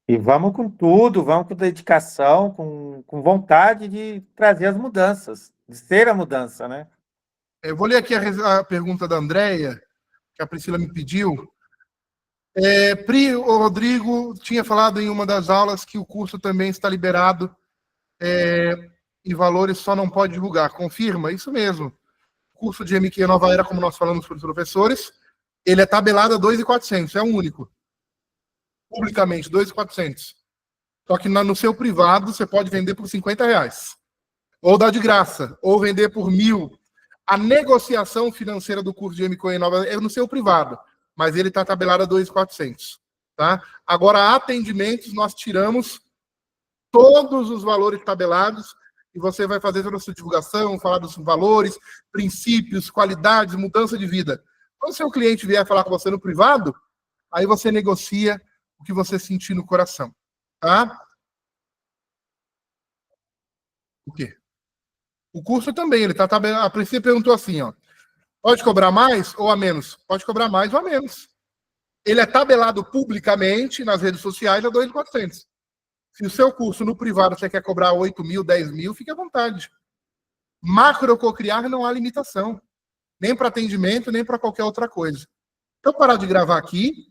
E vamos com tudo, vamos com dedicação, com vontade de trazer as mudanças, de ser a mudança, né? Eu vou ler aqui a pergunta da Andréia, que a Priscila me pediu. Pri, o Rodrigo tinha falado em uma das aulas que o curso também está liberado e valores só não pode divulgar. Confirma? Isso mesmo. O curso de MQ Nova Era, como nós falamos para os professores, ele é tabelado a 2.400, é o único. Publicamente, 2.400. Só que no seu privado, você pode vender por R$50. Ou dar de graça, ou vender por 1.000. A negociação financeira do curso de MQ Nova é no seu privado, mas ele está tabelado a 2.400. Tá? Agora, atendimentos, nós tiramos todos os valores tabelados e você vai fazer toda a sua divulgação, falar dos valores, princípios, qualidades, mudança de vida. Quando o seu cliente vier falar com você no privado, aí você negocia o que você sentir no coração. Tá? O quê? O curso também, ele está tabelado. A princípio perguntou assim, ó. Pode cobrar mais ou a menos? Pode cobrar mais ou a menos. Ele é tabelado publicamente nas redes sociais a 2.400. Se o seu curso no privado você quer cobrar 8.000, 10.000, fique à vontade. Macro cocriar não há limitação. Nem para atendimento, nem para qualquer outra coisa. Então, parar de gravar aqui.